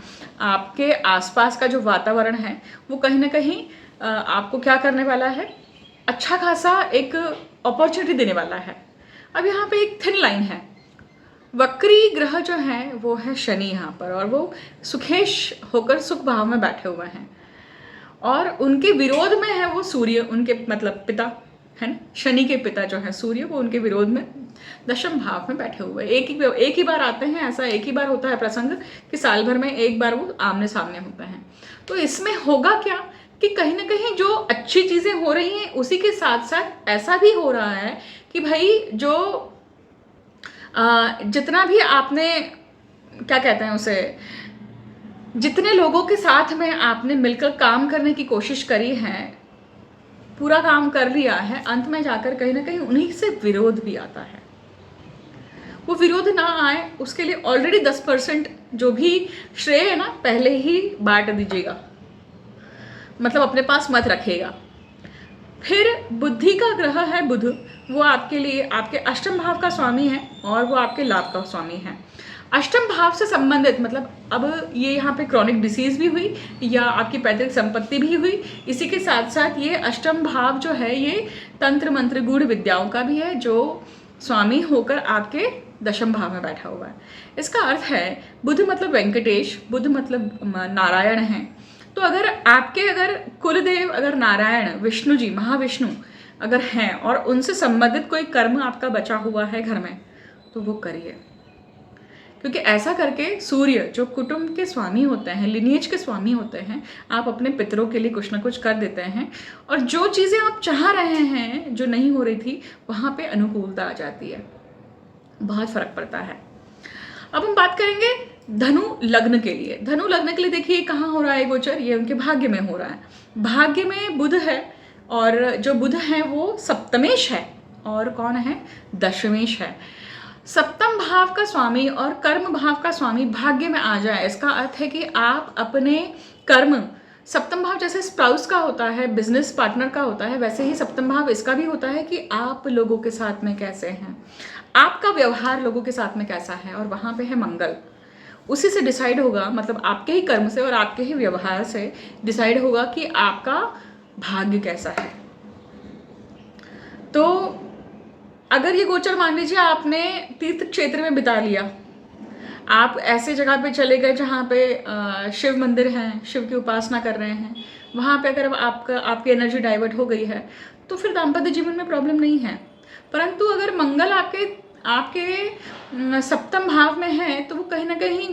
आपके आसपास का जो वातावरण है वो कहीं ना कहीं आपको क्या करने वाला है, अच्छा खासा एक अपॉर्चुनिटी देने वाला है। अब यहाँ पे एक थिन लाइन है, वक्री ग्रह जो है वो है शनि यहाँ पर, और वो सुखेश होकर सुख भाव में बैठे हुए हैं, और उनके विरोध में है वो सूर्य, उनके मतलब पिता है ना, शनि के पिता जो है सूर्य, वो उनके विरोध में दशम भाव में बैठे हुए। एक ही बार आते हैं, ऐसा एक ही बार होता है प्रसंग कि साल भर में एक बार वो आमने सामने होते हैं। तो इसमें होगा क्या कि कहीं ना कहीं जो अच्छी चीज़ें हो रही हैं उसी के साथ साथ ऐसा भी हो रहा है कि भाई जो जितना भी आपने क्या कहते हैं उसे, जितने लोगों के साथ में आपने मिलकर काम करने की कोशिश करी है, पूरा काम कर लिया है, अंत में जाकर कहीं ना कहीं उन्हीं से विरोध भी आता है। वो विरोध ना आए उसके लिए ऑलरेडी 10% जो भी श्रेय है ना पहले ही बांट दीजिएगा, मतलब अपने पास मत रखिएगा। फिर बुद्धि का ग्रह है बुध, वो आपके लिए आपके अष्टम भाव का स्वामी है और वो आपके लाभ का स्वामी है। अष्टम भाव से संबंधित मतलब अब ये यहाँ पे क्रॉनिक डिसीज भी हुई या आपकी पैतृक संपत्ति भी हुई, इसी के साथ साथ ये अष्टम भाव जो है ये तंत्र मंत्र गूढ़ विद्याओं का भी है, जो स्वामी होकर आपके दशम भाव में बैठा हुआ है। इसका अर्थ है बुध मतलब वेंकटेश, बुध मतलब नारायण है। तो अगर आपके अगर कुलदेव अगर नारायण विष्णु जी महाविष्णु अगर हैं और उनसे संबंधित कोई कर्म आपका बचा हुआ है घर में तो वो करिए, क्योंकि ऐसा करके सूर्य जो कुटुंब के स्वामी होते हैं, लिनिएज के स्वामी होते हैं, आप अपने पितरों के लिए कुछ ना कुछ कर देते हैं और जो चीज़ें आप चाह रहे हैं जो नहीं हो रही थी वहाँ पे अनुकूलता आ जाती है, बहुत फर्क पड़ता है। अब हम बात करेंगे धनु लग्न के लिए। धनु लग्न के लिए देखिए कहाँ हो रहा है गोचर, ये उनके भाग्य में हो रहा है। भाग्य में बुध है और जो बुध है वो सप्तमेश है और कौन है, दशमेश है। सप्तम भाव का स्वामी और कर्म भाव का स्वामी भाग्य में आ जाए, इसका अर्थ है कि आप अपने कर्म, सप्तम भाव जैसे स्पाउस का होता है, बिजनेस पार्टनर का होता है, वैसे ही सप्तम भाव इसका भी होता है कि आप लोगों के साथ में कैसे हैं, आपका व्यवहार लोगों के साथ में कैसा है, और वहाँ पे है मंगल। उसी से डिसाइड होगा, मतलब आपके ही कर्म से और आपके ही व्यवहार से डिसाइड होगा कि आपका भाग्य कैसा है। तो अगर ये गोचर मान लीजिए आपने तीर्थ क्षेत्र में बिता लिया, आप ऐसे जगह पे चले गए जहाँ पे शिव मंदिर हैं, शिव की उपासना कर रहे हैं, वहाँ पे अगर आपकी एनर्जी डाइवर्ट हो गई है तो फिर दाम्पत्य जीवन में प्रॉब्लम नहीं है। परंतु अगर मंगल आपके सप्तम भाव में है तो वो कहीं ना कहीं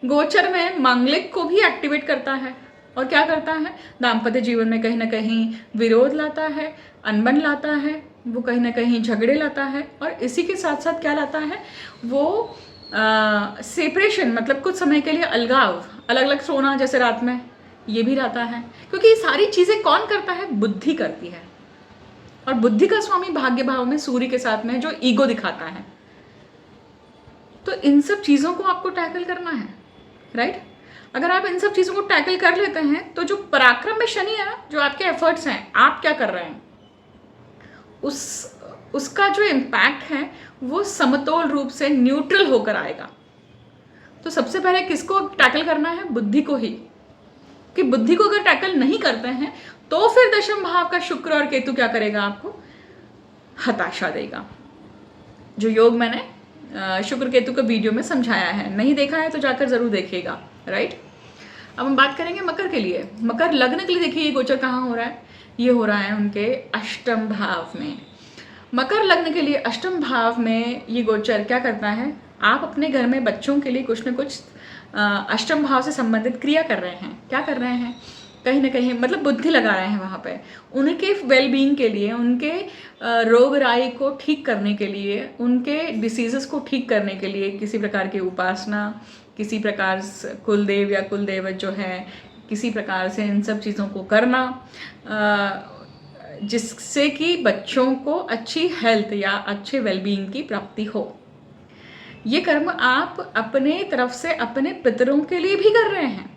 गोचर में मांगलिक को भी एक्टिवेट करता है और क्या करता है, दाम्पत्य जीवन में कहीं ना कहीं विरोध लाता है, अनबन लाता है, वो कहीं ना कहीं झगड़े लाता है और इसी के साथ साथ क्या लाता है, वो सेपरेशन, मतलब कुछ समय के लिए अलगाव, अलग अलग सोना जैसे रात में, ये भी लाता है। क्योंकि ये सारी चीज़ें कौन करता है, बुद्धि करती है। और बुद्धि का स्वामी भाग्य भाव में सूर्य के साथ में जो ईगो दिखाता है। तो इन सब चीज़ों को आपको टैकल करना है, राइट। अगर आप इन सब चीज़ों को टैकल कर लेते हैं तो जो पराक्रम में शनि है ना, जो आपके एफर्ट्स हैं, आप क्या कर रहे हैं, उसका जो इम्पैक्ट है वो समतोल रूप से न्यूट्रल होकर आएगा। तो सबसे पहले किसको टैकल करना है, बुद्धि को ही। कि बुद्धि को अगर टैकल नहीं करते हैं तो फिर दशम भाव का शुक्र और केतु क्या करेगा, आपको हताशा देगा। जो योग मैंने शुक्र केतु का वीडियो में समझाया है, नहीं देखा है तो जाकर जरूर देखिएगा, राइट। अब हम बात करेंगे मकर के लिए। मकर लग्न के लिए देखिए ये गोचर कहाँ हो रहा है, ये हो रहा है उनके अष्टम भाव में। मकर लग्न के लिए अष्टम भाव में ये गोचर क्या करता है, आप अपने घर में बच्चों के लिए कुछ न कुछ अष्टम भाव से संबंधित क्रिया कर रहे हैं। क्या कर रहे हैं, कहीं ना कहीं मतलब बुद्धि लगा रहे हैं वहाँ पे, उनके वेलबींग के लिए, उनके रोग राई को ठीक करने के लिए, उनके डिसीजेस को ठीक करने के लिए किसी प्रकार की उपासना, किसी प्रकार से कुलदेव या कुलदेवत जो है, किसी प्रकार से इन सब चीज़ों को करना जिससे कि बच्चों को अच्छी हेल्थ या अच्छे वेलबींग की प्राप्ति हो। ये कर्म आप अपने तरफ से अपने पितरों के लिए भी कर रहे हैं।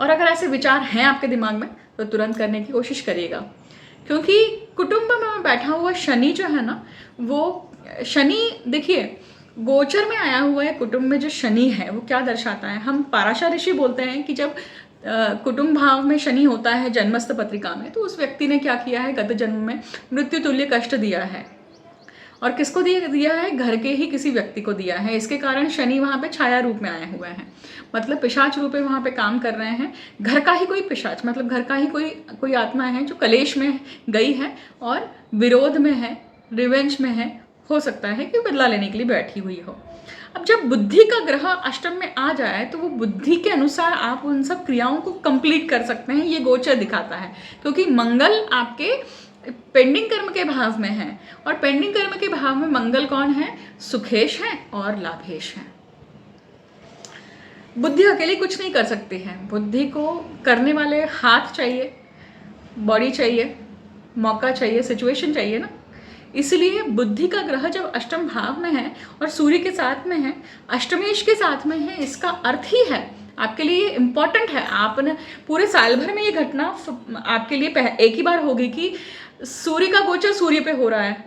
और अगर ऐसे विचार हैं आपके दिमाग में तो तुरंत करने की कोशिश करिएगा, क्योंकि कुटुंब में बैठा हुआ शनि जो है ना, वो शनि देखिए गोचर में आया हुआ है। कुटुंब में जो शनि है वो क्या दर्शाता है, हम पाराशर ऋषि बोलते हैं कि जब कुटुंब भाव में शनि होता है जन्मस्थ पत्रिका में, तो उस व्यक्ति ने क्या किया है, गत जन्म में मृत्यु तुल्य कष्ट दिया है। और किसको दिया है? घर के ही किसी व्यक्ति को दिया है। इसके कारण शनि वहाँ पे छाया रूप में आए हुए हैं, मतलब पिशाच रूप में वहाँ पे काम कर रहे हैं। घर का ही कोई पिशाच, मतलब घर का ही कोई आत्मा है जो कलेश में गई है और विरोध में है, रिवेंज में है, हो सकता है कि बदला लेने के लिए बैठी हुई हो। अब जब बुद्धि का ग्रह अष्टम में आ जाए तो वो बुद्धि के अनुसार आप उन सब क्रियाओं को कंप्लीट कर सकते हैं, ये गोचर दिखाता है। क्योंकि मंगल आपके पेंडिंग कर्म के भाव में है, और पेंडिंग कर्म के भाव में मंगल कौन है? सुखेश है और लाभेश है। बुद्धि अकेली कुछ नहीं कर सकती है, बुद्धि को करने वाले हाथ चाहिए, बॉडी चाहिए, मौका चाहिए, सिचुएशन चाहिए ना। इसलिए बुद्धि का ग्रह जब अष्टम भाव में है और सूर्य के साथ में है, अष्टमेश के साथ में है, इसका अर्थ ही है आपके लिए इम्पॉर्टेंट है। आपने पूरे साल भर में ये घटना आपके लिए एक ही बार होगी कि सूर्य का गोचर सूर्य पे हो रहा है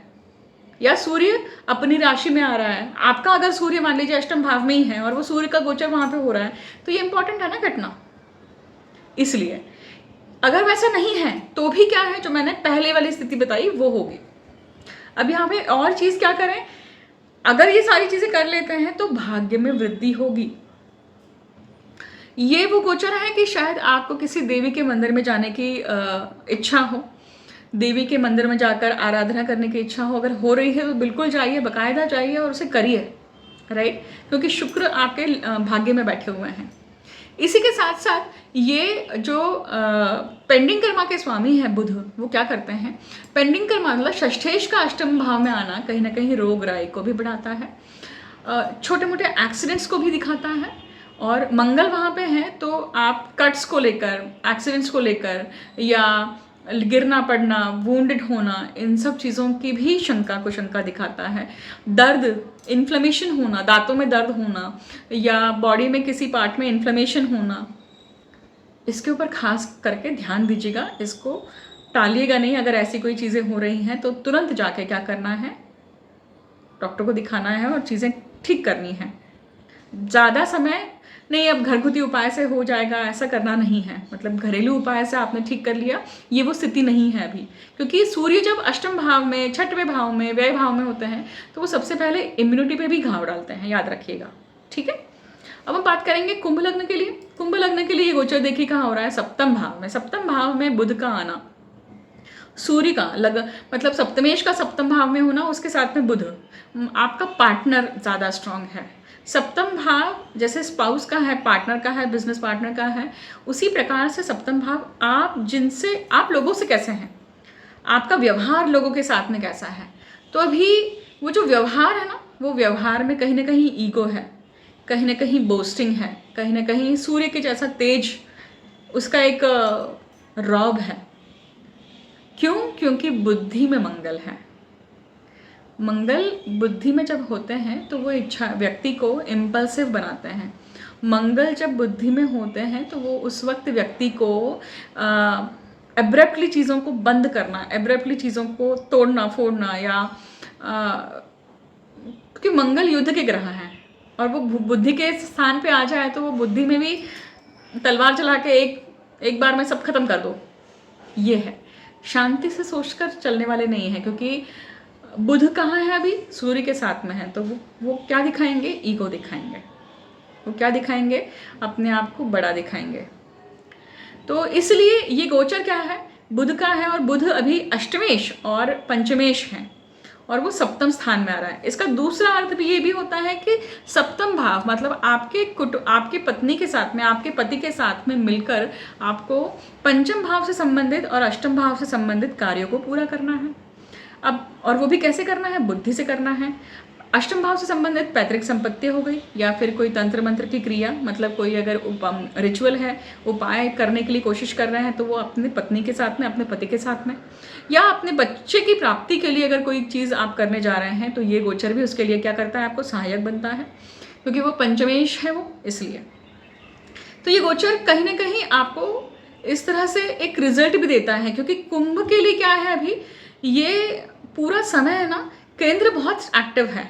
या सूर्य अपनी राशि में आ रहा है। आपका अगर सूर्य मान लीजिए अष्टम भाव में ही है और वो सूर्य का गोचर वहां पे हो रहा है, तो ये इंपॉर्टेंट है ना घटना। इसलिए अगर वैसा नहीं है तो भी क्या है, जो मैंने पहले वाली स्थिति बताई वो होगी। अब यहाँ पे और चीज क्या करें, अगर ये सारी चीजें कर लेते हैं तो भाग्य में वृद्धि होगी। ये वो गोचर है कि शायद आपको किसी देवी के मंदिर में जाने की इच्छा हो, देवी के मंदिर में जाकर आराधना करने की इच्छा हो। अगर हो रही है तो बिल्कुल जाइए, बाकायदा जाइए और उसे करिए, राइट। क्योंकि शुक्र आपके भाग्य में बैठे हुए हैं। इसी के साथ साथ ये जो पेंडिंग कर्मा के स्वामी है बुध, वो क्या करते हैं, पेंडिंग कर्मा मतलब षष्ठेश का अष्टम भाव में आना कहीं ना कहीं रोग राई को भी बढ़ाता है, छोटे मोटे एक्सीडेंट्स को भी दिखाता है। और मंगल वहाँ पे है तो आप कट्स को लेकर, एक्सीडेंट्स को लेकर या गिरना पड़ना, वुंडेड होना, इन सब चीज़ों की भी शंका दिखाता है। दर्द, इन्फ्लेमेशन होना, दांतों में दर्द होना या बॉडी में किसी पार्ट में इन्फ्लेमेशन होना, इसके ऊपर खास करके ध्यान दीजिएगा, इसको टालिएगा नहीं। अगर ऐसी कोई चीज़ें हो रही हैं तो तुरंत जाके क्या करना है, डॉक्टर को दिखाना है और चीज़ें ठीक करनी है। ज़्यादा समय नहीं, अब घरगुती उपाय से हो जाएगा ऐसा करना नहीं है, मतलब घरेलू उपाय से आपने ठीक कर लिया, ये वो स्थिति नहीं है अभी। क्योंकि सूर्य जब अष्टम भाव में, छठवें भाव में, व्यय भाव में होते हैं तो वो सबसे पहले इम्यूनिटी पे भी घाव डालते हैं, याद रखिएगा, ठीक है। अब हम बात करेंगे कुंभ लग्न के लिए। कुंभ लग्न के लिए ये गोचर देखिए कहाँ हो रहा है, सप्तम भाव में। सप्तम भाव में बुध का आना, सूर्य का मतलब सप्तमेश का सप्तम भाव में होना, उसके साथ में बुध, आपका पार्टनर ज़्यादा स्ट्रांग है। सप्तम भाव जैसे स्पाउस का है, पार्टनर का है, बिजनेस पार्टनर का है, उसी प्रकार से सप्तम भाव आप लोगों से कैसे हैं, आपका व्यवहार लोगों के साथ में कैसा है। तो अभी वो जो व्यवहार है ना, वो व्यवहार में कहीं ना कहीं ईगो है, कहीं ना कहीं बोस्टिंग है, कहीं ना कहीं सूर्य के जैसा तेज उसका एक रौब है। क्यों? क्योंकि बुद्धि में मंगल है। मंगल बुद्धि में जब होते हैं तो वो इच्छा व्यक्ति को इम्पल्सिव बनाते हैं। मंगल जब बुद्धि में होते हैं तो वो उस वक्त व्यक्ति को एब्रप्टली चीज़ों को बंद करना, एब्रप्टली चीज़ों को तोड़ना फोड़ना, या क्योंकि मंगल युद्ध के ग्रह हैं और वो बुद्धि के स्थान पे आ जाए तो वो बुद्धि में भी तलवार चला के एक बार में सब खत्म कर दो, ये है। शांति से सोचकर चलने वाले नहीं है, क्योंकि बुध कहाँ है अभी, सूर्य के साथ में है। तो वो क्या दिखाएंगे, ईगो दिखाएंगे। वो क्या दिखाएंगे, अपने आप को बड़ा दिखाएंगे। तो इसलिए ये गोचर क्या है, बुध का है, और बुध अभी अष्टमेश और पंचमेश है और वो सप्तम स्थान में आ रहा है। इसका दूसरा अर्थ भी ये भी होता है कि सप्तम भाव मतलब आपके पत्नी के साथ में, आपके पति के साथ में मिलकर आपको पंचम भाव से संबंधित और अष्टम भाव से संबंधित कार्यों को पूरा करना है। अब और वो भी कैसे करना है, बुद्धि से करना है। अष्टम भाव से संबंधित पैतृक संपत्ति हो गई, या फिर कोई तंत्र मंत्र की क्रिया, मतलब कोई अगर रिचुअल है, उपाय करने के लिए कोशिश कर रहे हैं तो वो अपनी पत्नी के साथ में, अपने पति के साथ में, या अपने बच्चे की प्राप्ति के लिए अगर कोई चीज़ आप करने जा रहे हैं तो ये गोचर भी उसके लिए क्या करता है, आपको सहायक बनता है, क्योंकि वो पंचमेश है वो, इसलिए। तो ये गोचर कहीं ना कहीं आपको इस तरह से एक रिजल्ट भी देता है, क्योंकि कुंभ के लिए क्या है अभी, ये पूरा समय है ना, केंद्र बहुत एक्टिव है,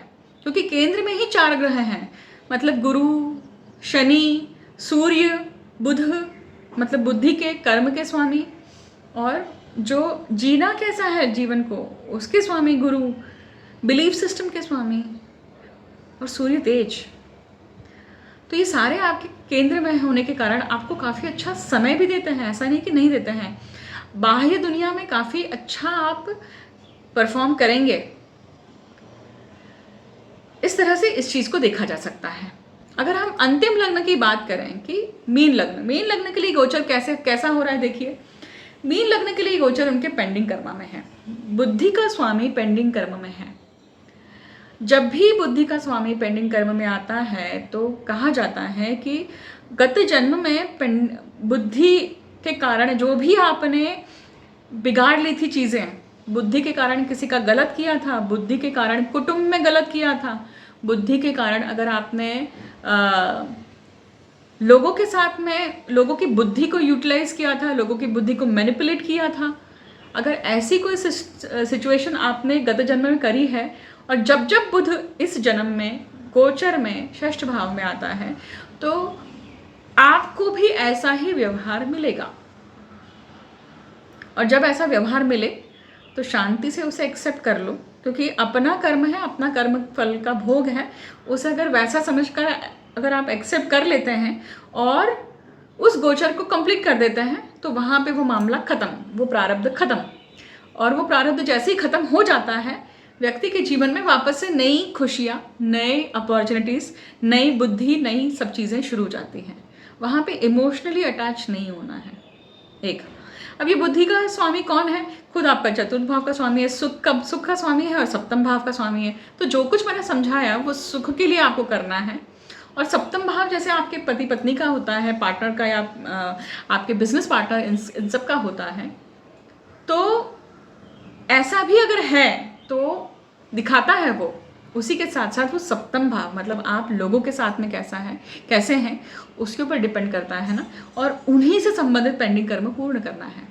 क्योंकि केंद्र में ही 4 ग्रह हैं, मतलब गुरु, शनि, सूर्य, बुध, मतलब बुद्धि के, कर्म के स्वामी, और जो जीना कैसा है जीवन को, उसके स्वामी गुरु। बिलीफ सिस्टम के स्वामी और सूर्य तेज। तो ये सारे आपके केंद्र में होने के कारण आपको काफ़ी अच्छा समय भी देते हैं, ऐसा नहीं कि नहीं देते हैं। बाह्य दुनिया में काफ़ी अच्छा आप परफॉर्म करेंगे। इस तरह से इस चीज़ को देखा जा सकता है। अगर हम अंतिम लग्न की बात करें कि मीन लग्न के लिए गोचर कैसा हो रहा है, देखिए मीन लग्न के लिए गोचर उनके पेंडिंग कर्म में है। बुद्धि का स्वामी पेंडिंग कर्म में है। जब भी बुद्धि का स्वामी पेंडिंग कर्म में आता है तो कहा जाता है कि गत जन्म में बुद्धि के कारण जो भी आपने बिगाड़ ली थी चीज़ें, बुद्धि के कारण किसी का गलत किया था, बुद्धि के कारण कुटुंब में गलत किया था, बुद्धि के कारण अगर आपने लोगों के साथ में लोगों की बुद्धि को यूटिलाइज किया था, लोगों की बुद्धि को मैनिपुलेट किया था, अगर ऐसी कोई सिचुएशन आपने गत जन्म में करी है और जब जब बुध इस जन्म में गोचर में षष्ठ भाव में आता है तो आपको भी ऐसा ही व्यवहार मिलेगा। और जब ऐसा व्यवहार मिले तो शांति से उसे एक्सेप्ट कर लो, क्योंकि अपना कर्म है, अपना कर्म फल का भोग है। उसे अगर वैसा समझकर अगर आप एक्सेप्ट कर लेते हैं और उस गोचर को कंप्लीट कर देते हैं तो वहाँ पे वो मामला खत्म, वो प्रारब्ध खत्म। और वो प्रारब्ध जैसे ही खत्म हो जाता है व्यक्ति के जीवन में वापस से नई खुशियाँ, नए अपॉर्चुनिटीज़, नई बुद्धि, नई सब चीज़ें शुरू हो जाती हैं। वहाँ पे इमोशनली अटैच नहीं होना है। एक अब ये बुद्धि का स्वामी कौन है? खुद आपका चतुर्थ भाव का स्वामी है, सुख का स्वामी है और सप्तम भाव का स्वामी है। तो जो कुछ मैंने समझाया वो सुख के लिए आपको करना है। और सप्तम भाव जैसे आपके पति पत्नी का होता है, पार्टनर का या आपके बिजनेस पार्टनर, इन सब का होता है। तो ऐसा भी अगर है तो दिखाता है वो उसी के साथ साथ वो सप्तम भाव, मतलब आप लोगों के साथ में कैसे हैं उसके ऊपर डिपेंड करता है ना। और उन्हीं से संबंधित पेंडिंग कर्म पूर्ण करना है।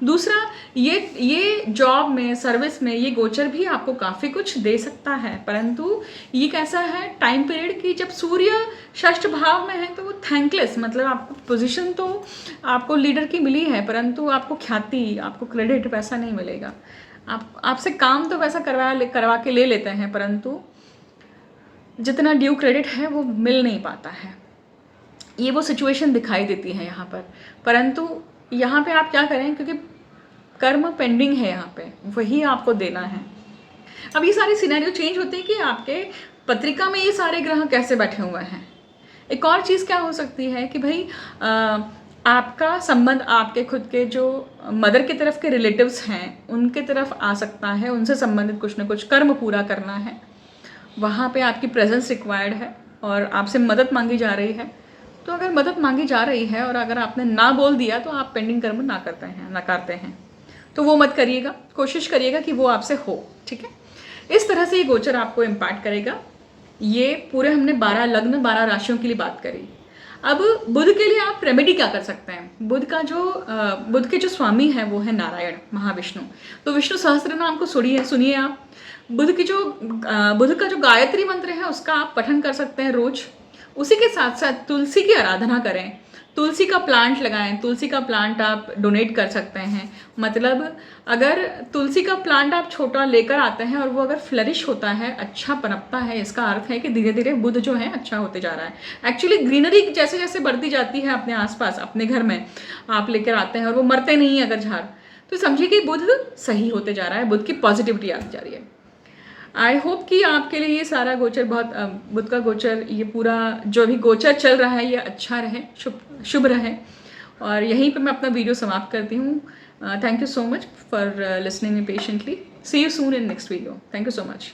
दूसरा, ये जॉब में, सर्विस में ये गोचर भी आपको काफ़ी कुछ दे सकता है, परंतु ये कैसा है टाइम पीरियड की जब सूर्य षष्ठ भाव में है तो वो थैंकलेस, मतलब आपको पोजीशन तो आपको लीडर की मिली है परंतु आपको ख्याति, आपको क्रेडिट वैसा नहीं मिलेगा। आपसे काम तो वैसा करवा के ले लेते हैं परंतु जितना ड्यू क्रेडिट है वो मिल नहीं पाता है। ये वो सिचुएशन दिखाई देती है यहाँ पर। परंतु यहाँ पे आप क्या करें, क्योंकि कर्म पेंडिंग है यहाँ पे, वही आपको देना है। अब ये सारे सिनेरियो चेंज होते हैं कि आपके पत्रिका में ये सारे ग्रह कैसे बैठे हुए हैं। एक और चीज़ क्या हो सकती है कि भाई आपका संबंध आपके खुद के जो मदर की तरफ के रिलेटिव्स हैं उनके तरफ आ सकता है, उनसे संबंधित कुछ ना कुछ कर्म पूरा करना है, वहाँ पे आपकी प्रेजेंस रिक्वायर्ड है और आपसे मदद मांगी जा रही है। तो अगर मदद मांगी जा रही है और अगर आपने ना बोल दिया तो आप पेंडिंग कर्म नकारते हैं, तो वो मत करिएगा, कोशिश करिएगा कि वो आपसे हो। ठीक है, इस तरह से ये गोचर आपको इम्पैक्ट करेगा। ये पूरे हमने 12 लग्न 12 राशियों के लिए बात करी। अब बुध के लिए आप रेमेडी क्या कर सकते हैं? बुध के जो स्वामी हैं वो है नारायण, महाविष्णु। तो विष्णु सहस्त्र नाम को सुनिए आप। बुध का जो गायत्री मंत्र है उसका आप पठन कर सकते हैं रोज। उसी के साथ साथ तुलसी की आराधना करें, तुलसी का प्लांट लगाएं, तुलसी का प्लांट आप डोनेट कर सकते हैं। मतलब अगर तुलसी का प्लांट आप छोटा लेकर आते हैं और वो अगर फ्लरिश होता है, अच्छा पनपता है, इसका अर्थ है कि धीरे धीरे बुध जो है अच्छा होते जा रहा है। एक्चुअली ग्रीनरी जैसे जैसे बढ़ती जाती है अपने आसपास, अपने घर में आप लेकर आते हैं और वो मरते नहीं है अगर झाड़, तो समझिए कि बुध सही होते जा रहा है, बुध की पॉजिटिविटी आती जा रही है। आई होप कि आपके लिए ये सारा गोचर बुध का गोचर, ये पूरा जो भी गोचर चल रहा है ये अच्छा रहे, शुभ रहे। और यहीं पे मैं अपना वीडियो समाप्त करती हूँ। Thank you so much for listening me patiently. See you soon in next video. Thank you so much.